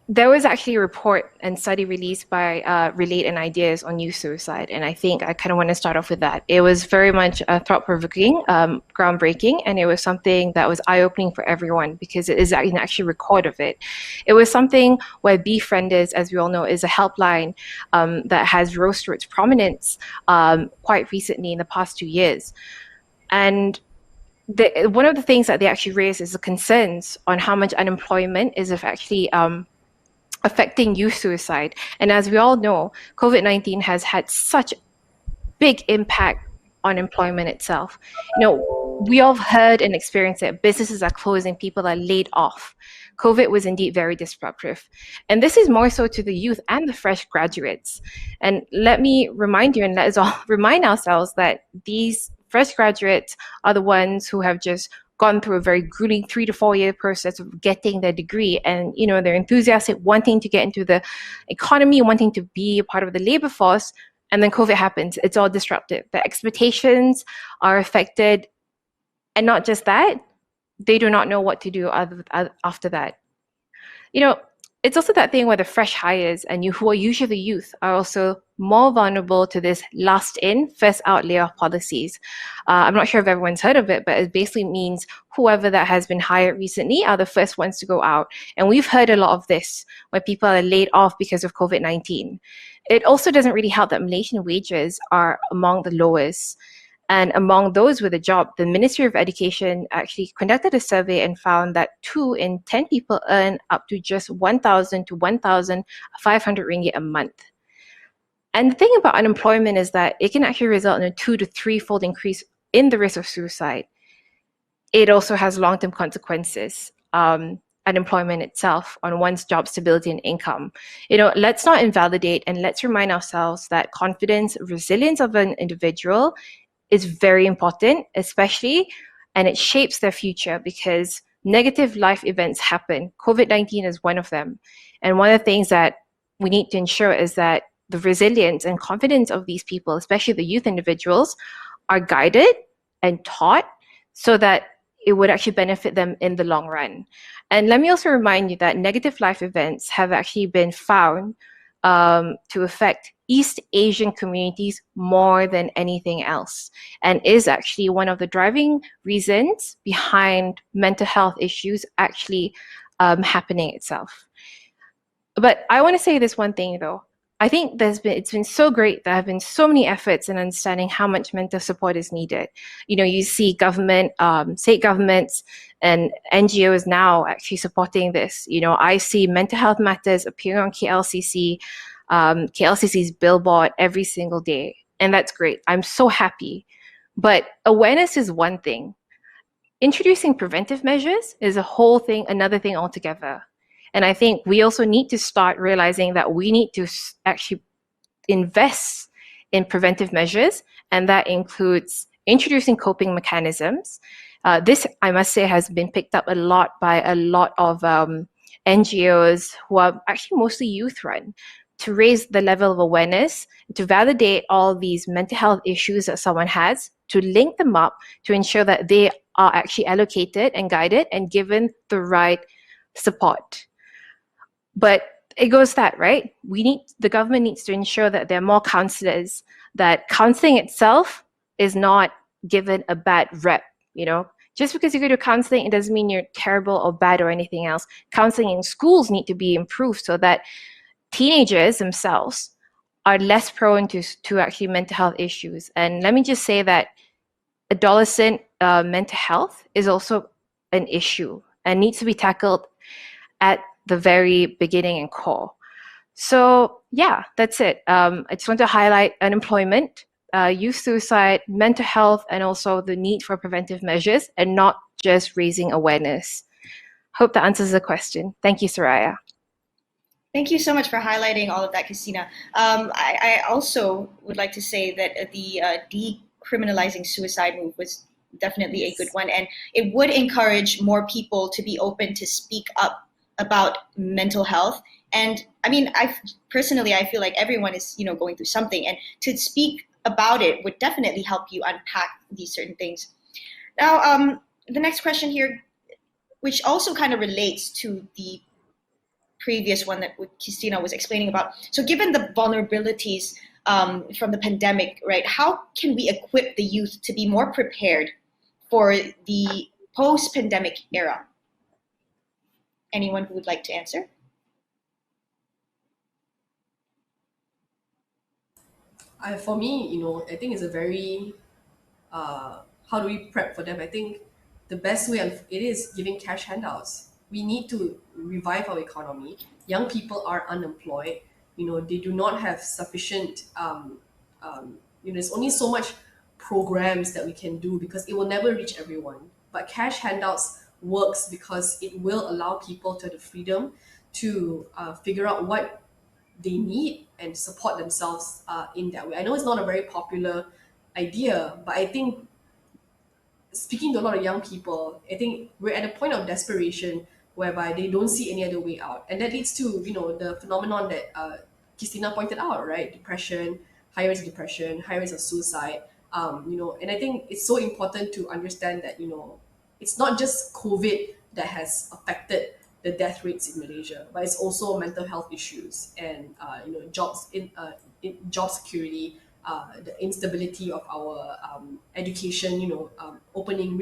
[SPEAKER 5] There was actually a report and study released by Relate and Ideas on youth suicide, and I think I kind of want to start off with that. It was very much thought-provoking, groundbreaking, and it was something that was eye-opening for everyone because it is actually record of it. It was something where Befrienders, as we all know, is a helpline that has rose to its prominence quite recently in the past 2 years. And one of the things that they actually raised is the concerns on how much unemployment is actually affecting youth suicide. And as we all know, COVID-19 has had such big impact on employment itself. You know, we all heard and experienced that businesses are closing, people are laid off. COVID was indeed very disruptive. And this is more so to the youth and the fresh graduates. And let me remind you, and let us all remind ourselves that these fresh graduates are the ones who have just gone through a very grueling 3 to 4 year process of getting their degree, and you know, they're enthusiastic, wanting to get into the economy, wanting to be a part of the labor force, and then COVID happens. It's all disruptive. The expectations are affected, and not just that, they do not know what to do after that. You know, it's also that thing where the fresh hires and you who are usually the youth are also more vulnerable to this last in, first out layoff policies. I'm not sure if everyone's heard of it, but it basically means whoever that has been hired recently are the first ones to go out. And we've heard a lot of this where people are laid off because of COVID-19. It also doesn't really help that Malaysian wages are among the lowest. And among those with a job, the Ministry of Education actually conducted a survey and found that 2 in 10 people earn up to just 1,000 to 1,500 ringgit a month. And the thing about unemployment is that it can actually result in a 2 to 3-fold increase in the risk of suicide. It also has long-term consequences, unemployment itself, on one's job stability and income. You know, let's not invalidate, and let's remind ourselves that confidence, resilience of an individual is very important, especially, and it shapes their future because negative life events happen. COVID-19 is one of them. And one of the things that we need to ensure is that the resilience and confidence of these people, especially the youth individuals, are guided and taught so that it would actually benefit them in the long run. And let me also remind you that negative life events have actually been found to affect East Asian communities more than anything else, and is actually one of the driving reasons behind mental health issues actually happening itself. But I want to say this one thing though. I think it's been so great. There have been so many efforts in understanding how much mental support is needed. You know, you see government, state governments and NGOs now actually supporting this. You know, I see mental health matters appearing on KLCC's billboard every single day. And that's great. I'm so happy. But awareness is one thing. Introducing preventive measures is a whole thing, another thing altogether. And I think we also need to start realizing that we need to actually invest in preventive measures, and that includes introducing coping mechanisms. This, I must say, has been picked up a lot by a lot of NGOs who are actually mostly youth-run, to raise the level of awareness, to validate all these mental health issues that someone has, to link them up, to ensure that they are actually allocated and guided and given the right support. But it goes that, right? The government needs to ensure that there are more counselors, that counseling itself is not given a bad rep, you know? Just because you go to counseling, it doesn't mean you're terrible or bad or anything else. Counseling in schools need to be improved so that teenagers themselves are less prone to actually mental health issues. And let me just say that adolescent mental health is also an issue and needs to be tackled at the very beginning and core. So yeah, that's it. I just want to highlight unemployment, youth suicide, mental health, and also the need for preventive measures and not just raising awareness. Hope that answers the question. Thank you, Saraya.
[SPEAKER 2] Thank you so much for highlighting all of that, Christina. I also would like to say that the decriminalizing suicide move was definitely a good one, and it would encourage more people to be open to speak up about mental health. And I mean, I personally feel like everyone is, you know, going through something, and to speak about it would definitely help you unpack these certain things. Now, the next question here, which also kind of relates to the previous one that Christina was explaining about. So given the vulnerabilities from the pandemic, right, how can we equip the youth to be more prepared for the post-pandemic era? Anyone who would like to answer?
[SPEAKER 3] For me, I think it's a very how do we prep for them? I think the best way it is giving cash handouts. We need to revive our economy. Young people are unemployed. They do not have sufficient. There's only so much programs that we can do because it will never reach everyone. But cash handouts works because it will allow people to have the freedom to figure out what they need and support themselves in that way. I know it's not a very popular idea, but I think speaking to a lot of young people, I think we're at a point of desperation whereby they don't see any other way out, and that leads to the phenomenon that Christina pointed out, right? Depression, high risk of depression, high risk of suicide. And I think it's so important to understand that it's not just COVID that has affected the death rates in Malaysia, but it's also mental health issues and job security, the instability of our education, opening,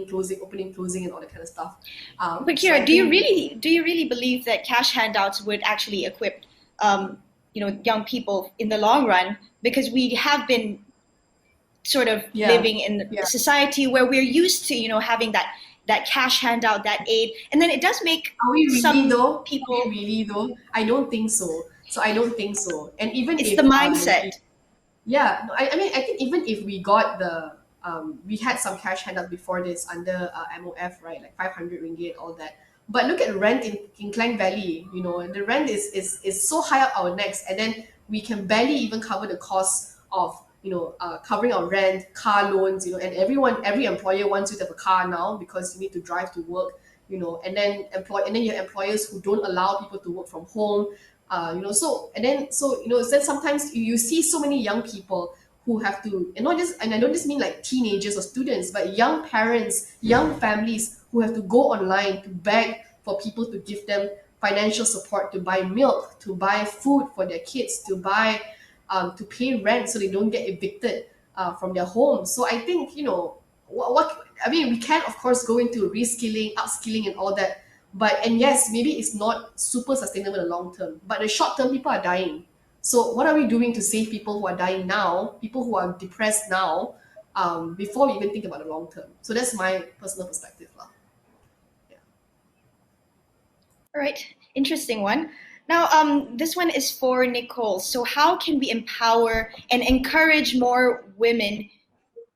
[SPEAKER 3] closing, and all that kind of stuff.
[SPEAKER 2] But Kira, do you really believe that cash handouts would actually equip young people in the long run? Because we have been sort of living in a society where we're used to having that cash handout, that aid, and then it does make people.
[SPEAKER 3] Are we really though? I don't think so. I don't think so. And even
[SPEAKER 2] it's the mindset.
[SPEAKER 3] I mean, I think even if we got we had some cash handouts before this under MOF, right? Like 500 ringgit, all that. But look at rent in Klang Valley. The rent is so high up our necks, and then we can barely even cover the cost of covering our rent, car loans. And every employer wants you to have a car now because you need to drive to work. And then you have employers who don't allow people to work from home. Then sometimes you see so many young people who have to, and I don't just mean like teenagers or students, but young parents, young families who have to go online to beg for people to give them financial support to buy milk, to buy food for their kids, to to pay rent so they don't get evicted from their homes. So I think we can of course go into reskilling, upskilling, and all that. And yes, maybe it's not super sustainable in the long term, but the short term, people are dying. So what are we doing to save people who are dying now, people who are depressed now, before we even think about the long term? So that's my personal perspective. Yeah.
[SPEAKER 2] All right, interesting one. Now, this one is for Nicole. So how can we empower and encourage more women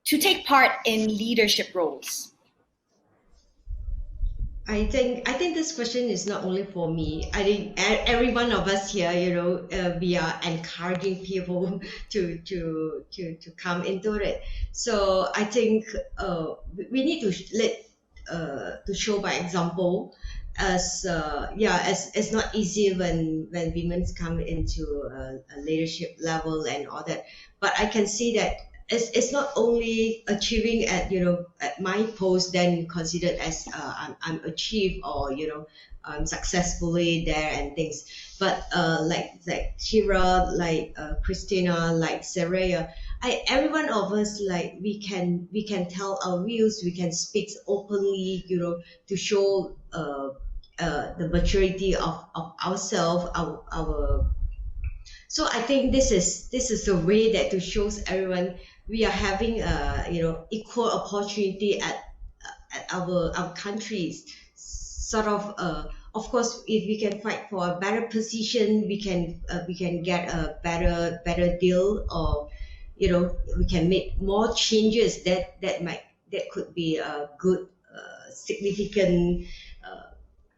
[SPEAKER 2] to take part in leadership roles?
[SPEAKER 4] I think this question is not only for me. I think every one of us here, we are encouraging people to come into it. So I think we need to show by example. As it's not easy when women come into a leadership level and all that. But I can see that it's not only achieving at my post then considered as I'm achieved or I'm successfully there and things, but like Shira, like Christina, like Saraya, every one of us, like we can tell our views, we can speak openly, to show the maturity of ourselves, our. So I think this is a way that to shows everyone we are having equal opportunity at our countries. Sort of course, if we can fight for a better position, we can get a better deal, or we can make more changes that could be a good significant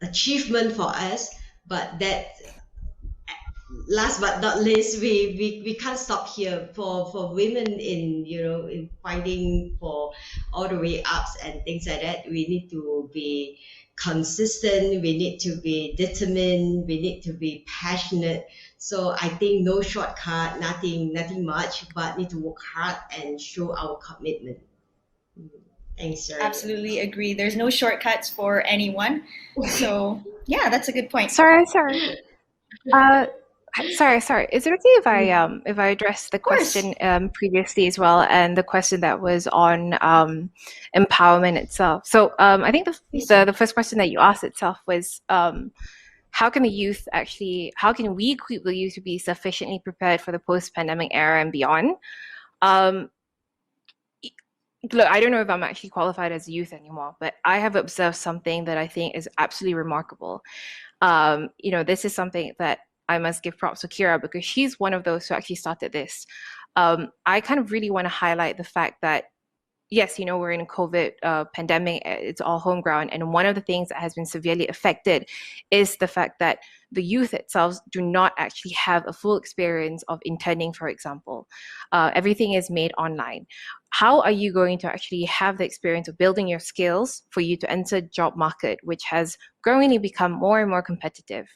[SPEAKER 4] achievement for us. But that last but not least, we can't stop here. For women in, in fighting for all the way ups and things like that, we need to be consistent, we need to be determined, we need to be passionate. So I think no shortcut, nothing much, but need to work hard and show our commitment. Thanks, Saraya.
[SPEAKER 2] Absolutely agree. There's no shortcuts for anyone. So yeah, that's a good point.
[SPEAKER 5] Sorry. Uh, sorry. Is it okay if I address the
[SPEAKER 2] Of course.
[SPEAKER 5] question previously as well, and the question that was on empowerment itself? So I think the first question that you asked itself was how can we equip the youth to be sufficiently prepared for the post-pandemic era and beyond? Look, I don't know if I'm actually qualified as a youth anymore, but I have observed something that I think is absolutely remarkable. This is something that I must give props to Kira, because she's one of those who actually started this. I kind of really want to highlight the fact that, yes, we're in a COVID pandemic, it's all home ground. And one of the things that has been severely affected is the fact that the youth itself do not actually have a full experience of interning, for example. Everything is made online. How are you going to actually have the experience of building your skills for you to enter the job market, which has growingly become more and more competitive?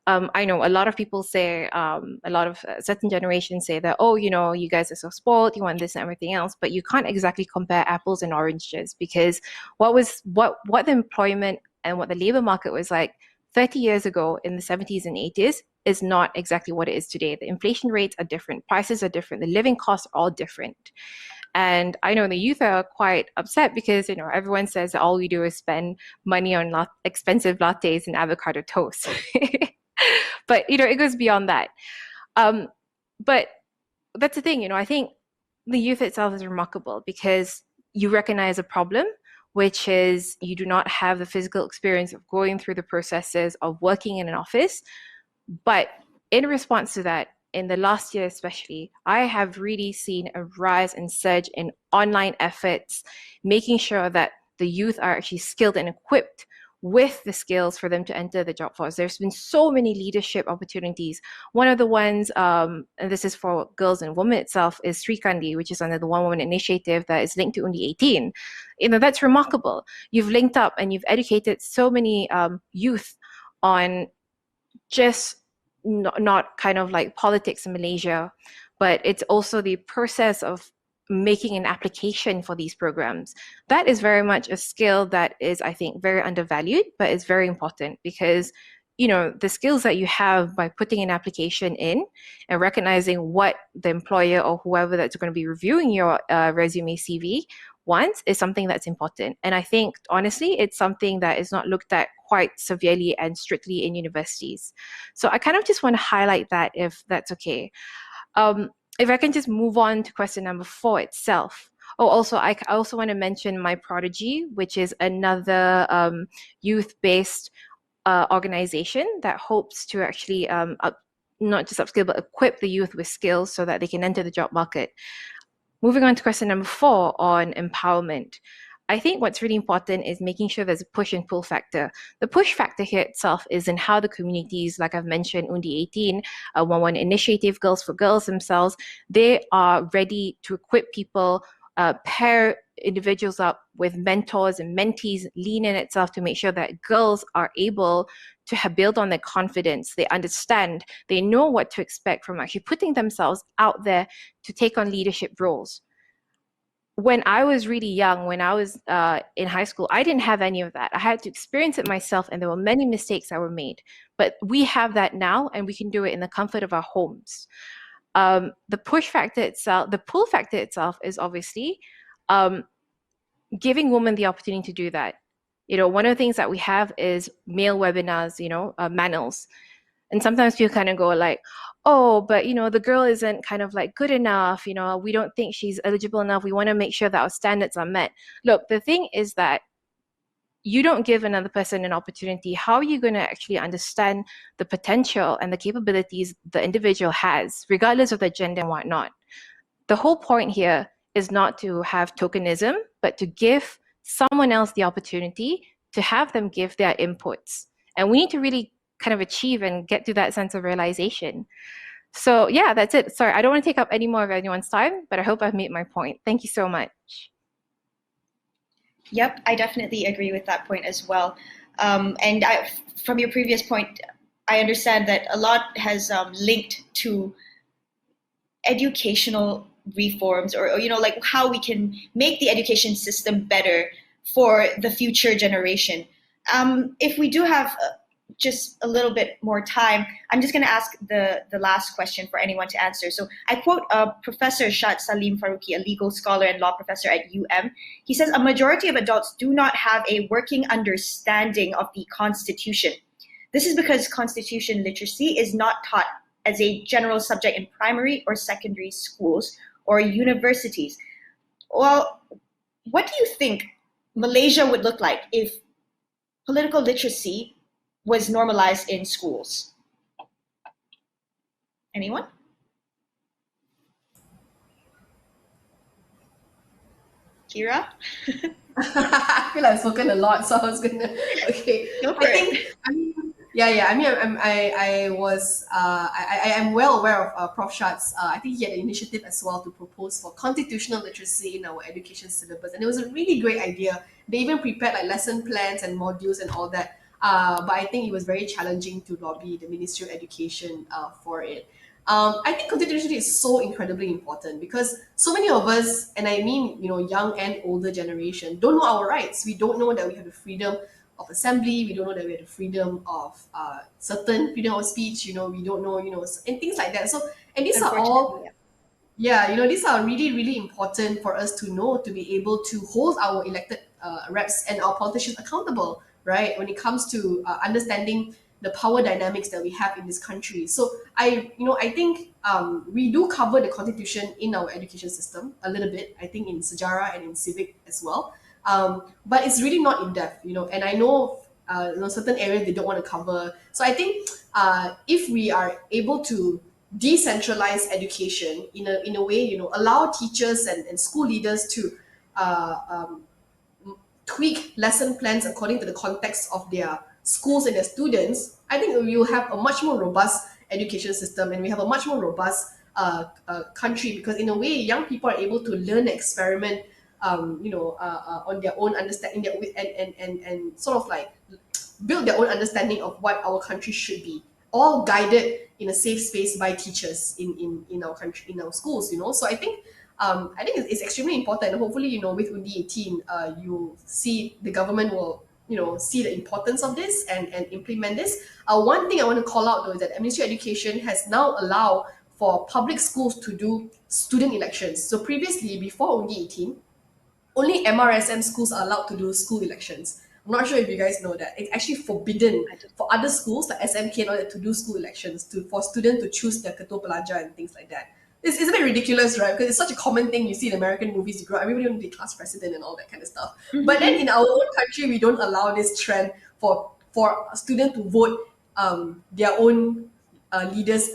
[SPEAKER 5] I know a lot of people say, a lot of certain generations say that, oh, you guys are so spoiled, you want this and everything else, but you can't exactly compare apples and oranges, because what the employment and what the labor market was like 30 years ago in the 70s and 80s is not exactly what it is today. The inflation rates are different, prices are different, the living costs are all different. And I know the youth are quite upset because, everyone says that all we do is spend money on expensive lattes and avocado toast. But, it goes beyond that. But that's the thing, I think the youth itself is remarkable because you recognize a problem, which is you do not have the physical experience of going through the processes of working in an office. But in response to that, in the last year especially, I have really seen a rise and surge in online efforts, making sure that the youth are actually skilled and equipped with the skills for them to enter the job force. There's been so many leadership opportunities. One of the ones, and this is for girls and women itself, is Sri Kandi, which is under the One Woman Initiative that is linked to Undi 18. That's remarkable. You've linked up and you've educated so many youth on just not kind of like politics in Malaysia, but it's also the process of making an application for these programs. That is very much a skill that is, I think, very undervalued, but it's very important because, the skills that you have by putting an application in and recognizing what the employer or whoever that's going to be reviewing your resume CV wants is something that's important. And I think, honestly, it's something that is not looked at quite severely and strictly in universities. So I kind of just want to highlight that, if that's okay. If I can just move on to question number 4 itself. Oh, also, I also want to mention My Prodigy, which is another youth-based organization that hopes to actually not just upskill, but equip the youth with skills so that they can enter the job market. Moving on to question number 4 on empowerment. I think what's really important is making sure there's a push and pull factor. The push factor here itself is in how the communities, like I've mentioned, Undi 18, One Initiative, Girls for Girls themselves, they are ready to equip people, pair individuals up with mentors and mentees, lean in itself to make sure that girls are able to build on their confidence. They understand, they know what to expect from actually putting themselves out there to take on leadership roles. When I was really young, when I was in high school, I didn't have any of that. I had to experience it myself, and there were many mistakes that were made. But we have that now, and we can do it in the comfort of our homes. The push factor itself, the pull factor itself is obviously giving women the opportunity to do that. One of the things that we have is male webinars, manuals. And sometimes people kind of go like, oh, but the girl isn't kind of like good enough, we don't think she's eligible enough, we want to make sure that our standards are met. Look, the thing is that you don't give another person an opportunity. How are you going to actually understand the potential and the capabilities the individual has, regardless of their gender and whatnot? The whole point here is not to have tokenism, but to give someone else the opportunity to have them give their inputs. And we need to really kind of achieve and get to that sense of realization. So yeah, that's it. Sorry, I don't want to take up any more of anyone's time, but I hope I've made my point. Thank you so much.
[SPEAKER 2] Yep, I definitely agree with that point as well. And from your previous point, I understand that a lot has linked to educational reforms, or like how we can make the education system better for the future generation. If we do have just a little bit more time, I'm just going to ask the last question for anyone to answer. So I quote Professor Shad Salim Faruqi, a legal scholar and law professor at UM. He says, a majority of adults do not have a working understanding of the Constitution. This is because Constitution literacy is not taught as a general subject in primary or secondary schools or universities. Well, what do you think Malaysia would look like if political literacy was normalized in schools? Anyone? Kira?
[SPEAKER 3] I feel I've spoken a lot, so I was gonna. Okay,
[SPEAKER 2] Go for it.
[SPEAKER 3] I am well aware of Prof. Shad's. I think he had an initiative as well to propose for constitutional literacy in our education syllabus, and it was a really great idea. They even prepared like lesson plans and modules and all that. But I think it was very challenging to lobby the Ministry of Education for it. I think constitution is so incredibly important because so many of us, and I mean, young and older generation, don't know our rights. We don't know that we have the freedom of assembly. We don't know that we have the freedom of certain freedom of speech. We don't know, and things like that. So, and these are all, these are really, really important for us to know, to be able to hold our elected reps and our politicians accountable, right? When it comes to understanding the power dynamics that we have in this country. So I think we do cover the Constitution in our education system a little bit. I think in Sejarah and in Civic as well. But it's really not in depth, and I know certain areas they don't want to cover. So I think if we are able to decentralize education in a way, allow teachers and school leaders to tweak lesson plans according to the context of their schools and their students, I think we will have a much more robust education system, and we have a much more robust country, because in a way young people are able to learn and experiment on their own understanding, and sort of like build their own understanding of what our country should be, all guided in a safe space by teachers in our country, in our schools. So I think it's extremely important, and hopefully with Undi 18 you see the government will see the importance of this and implement this. One thing I want to call out though is that the Ministry of Education has now allowed for public schools to do student elections. So previously, before Undi 18, only MRSM schools are allowed to do school elections. I'm not sure if you guys know that. It's actually forbidden for other schools like SMK and all that to do school elections, for students to choose their ketua pelajar and things like that. It's a bit ridiculous, right? Because it's such a common thing you see in American movies. You grow up, everybody want to be class president and all that kind of stuff. Mm-hmm. But then in our own country, we don't allow this trend for a student to vote their own leaders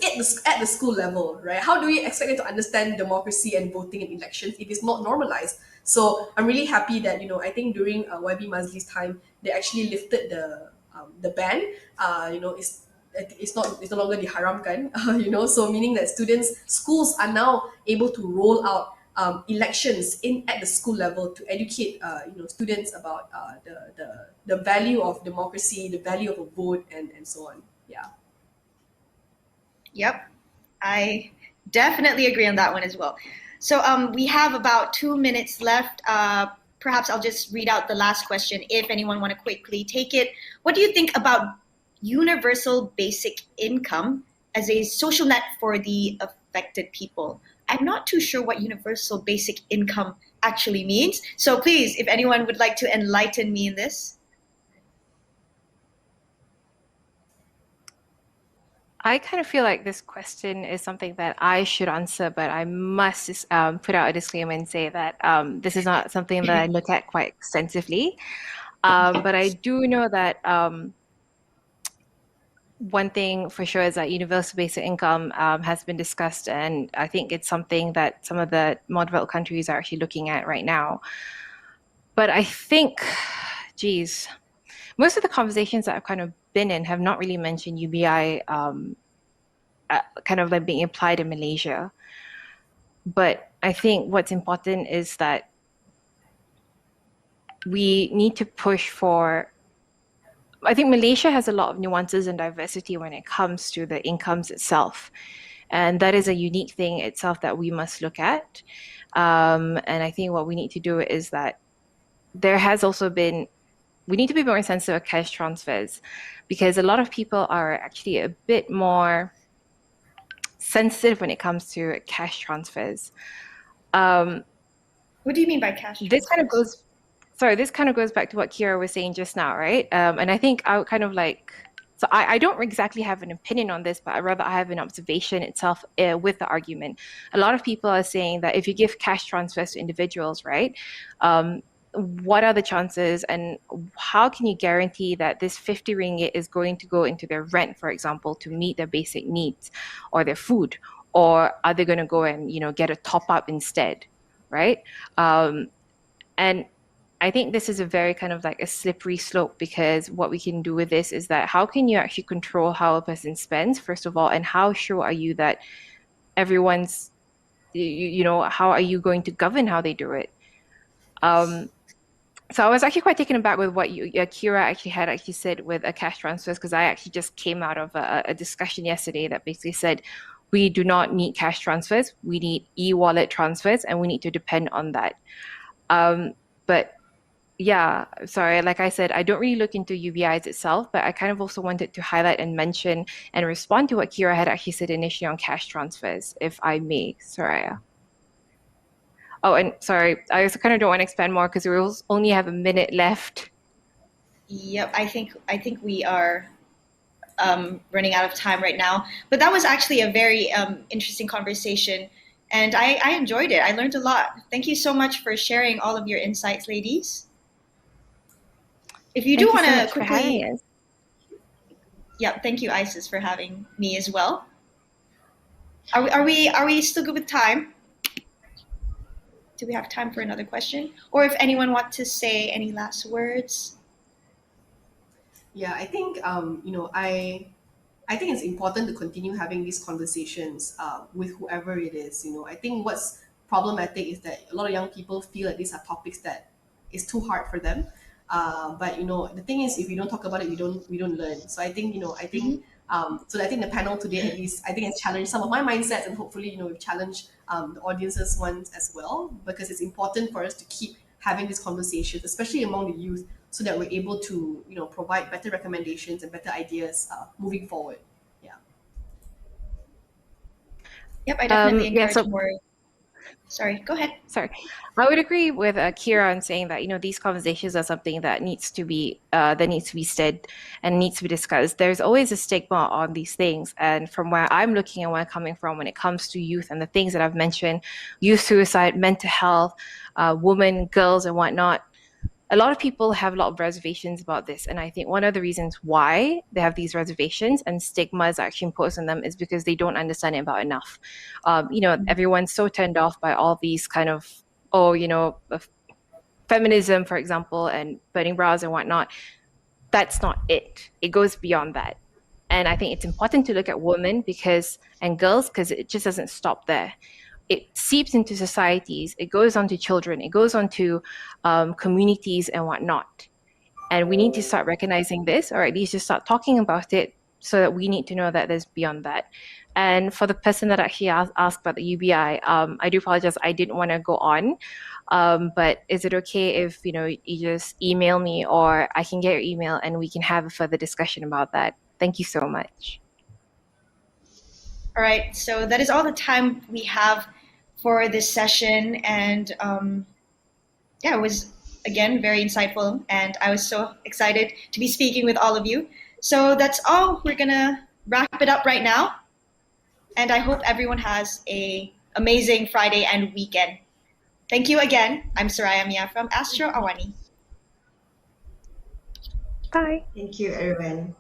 [SPEAKER 3] at the school level, right? How do we expect them to understand democracy and voting in elections if it's not normalized? So I'm really happy that I think during YB Mazli's time, they actually lifted the ban. It's no longer diharamkan, so meaning that schools are now able to roll out elections at the school level to educate students about the value of democracy, the value of a vote, and so on. Yeah.
[SPEAKER 2] Yep, I definitely agree on that one as well. So we have about 2 minutes left. Perhaps I'll just read out the last question if anyone want to quickly take it. What do you think about universal basic income as a social net for the affected people? I'm not too sure what universal basic income actually means. So please, if anyone would like to enlighten me in this.
[SPEAKER 5] I kind of feel like this question is something that I should answer, but I must put out a disclaimer and say that this is not something that I look at quite extensively. But I do know that one thing for sure is that universal basic income has been discussed, and I think it's something that some of the more developed countries are actually looking at right now. But I think, most of the conversations that have kind of been in have not really mentioned UBI kind of like being applied in Malaysia. But I think what's important is that we need to push for. I think Malaysia has a lot of nuances and diversity when it comes to the incomes itself. And that is a unique thing itself that we must look at. And I think what we need to do is that there has also been, we need to be more sensitive of cash transfers because a lot of people are actually a bit more sensitive when it comes to cash transfers.
[SPEAKER 2] What do you mean by cash
[SPEAKER 5] This kind of
[SPEAKER 2] transfers?
[SPEAKER 5] goes, sorry, this kind of goes back to what Kira was saying just now, right? And I think I would kind of like, so I don't exactly have an opinion on this, but rather I have an observation itself with the argument. A lot of people are saying that if you give cash transfers to individuals, right? What are the chances and how can you guarantee that this 50 ringgit is going to go into their rent, for example, to meet their basic needs or their food? Or are they going to go and, get a top up instead, right? And I think this is a very kind of like a slippery slope because what we can do with this is that how can you actually control how a person spends, first of all, and how sure are you that everyone's, how are you going to govern how they do it? So I was actually quite taken aback with what Kira actually had actually said with a cash transfers because I actually just came out of a discussion yesterday that basically said we do not need cash transfers, we need e-wallet transfers, and we need to depend on that. But yeah, sorry, like I said, I don't really look into UBIs itself, but I kind of also wanted to highlight and mention and respond to what Kira had actually said initially on cash transfers, if I may, Saraya. Oh, and sorry, I also kind of don't want to expand more because we only have a minute left.
[SPEAKER 2] Yep, I think we are running out of time right now. But that was actually a very interesting conversation, and I enjoyed it. I learned a lot. Thank you so much for sharing all of your insights, ladies. If you do
[SPEAKER 5] Thank you
[SPEAKER 2] want
[SPEAKER 5] so
[SPEAKER 2] to
[SPEAKER 5] much for having
[SPEAKER 2] quickly,
[SPEAKER 5] us.
[SPEAKER 2] yeah, thank you, Isis, for having me as well. Are we still good with time? Do we have time for another question? Or if anyone wants to say any last words?
[SPEAKER 3] Yeah, I think I think it's important to continue having these conversations with whoever it is. I think what's problematic is that a lot of young people feel that these are topics that is too hard for them. But the thing is, if we don't talk about it, we don't learn. So I think
[SPEAKER 2] Mhm.
[SPEAKER 3] so I think the panel today at least I think it's challenged some of my mindsets, and hopefully we've challenged the audience's ones as well, because it's important for us to keep having these conversations, especially among the youth, so that we're able to provide better recommendations and better ideas moving forward. Yeah.
[SPEAKER 2] Yep, I definitely
[SPEAKER 5] Yeah,
[SPEAKER 2] encourage
[SPEAKER 5] so
[SPEAKER 2] more. Sorry, go ahead.
[SPEAKER 5] sorry. I would agree with Kira on saying that, these conversations are something that needs to be said and needs to be discussed. There's always a stigma on these things. And from where I'm looking and where I'm coming from when it comes to youth and the things that I've mentioned, youth suicide, mental health, women, girls, and whatnot, a lot of people have a lot of reservations about this. And I think one of the reasons why they have these reservations and stigma is actually imposed on them is because they don't understand it about enough. Everyone's so turned off by all these kind of, feminism, for example, and burning bras and whatnot. That's not it. It goes beyond that. And I think it's important to look at women and girls because it just doesn't stop there. It seeps into societies, it goes on to children, it goes on to communities and whatnot. And we need to start recognizing this, or at least just start talking about it so that we need to know that there's beyond that. And for the person that actually asked about the UBI, I do apologize. I didn't want to go on. But is it okay if, you just email me or I can get your email and we can have a further discussion about that? Thank you so much.
[SPEAKER 2] All right, so that is all the time we have for this session, and yeah, it was again very insightful, and I was so excited to be speaking with all of you. So that's all. We're gonna wrap it up right now, and I hope everyone has a amazing Friday and weekend. Thank you again. I'm Saraya Mia from Astro Awani.
[SPEAKER 5] Bye.
[SPEAKER 4] Thank you, everyone.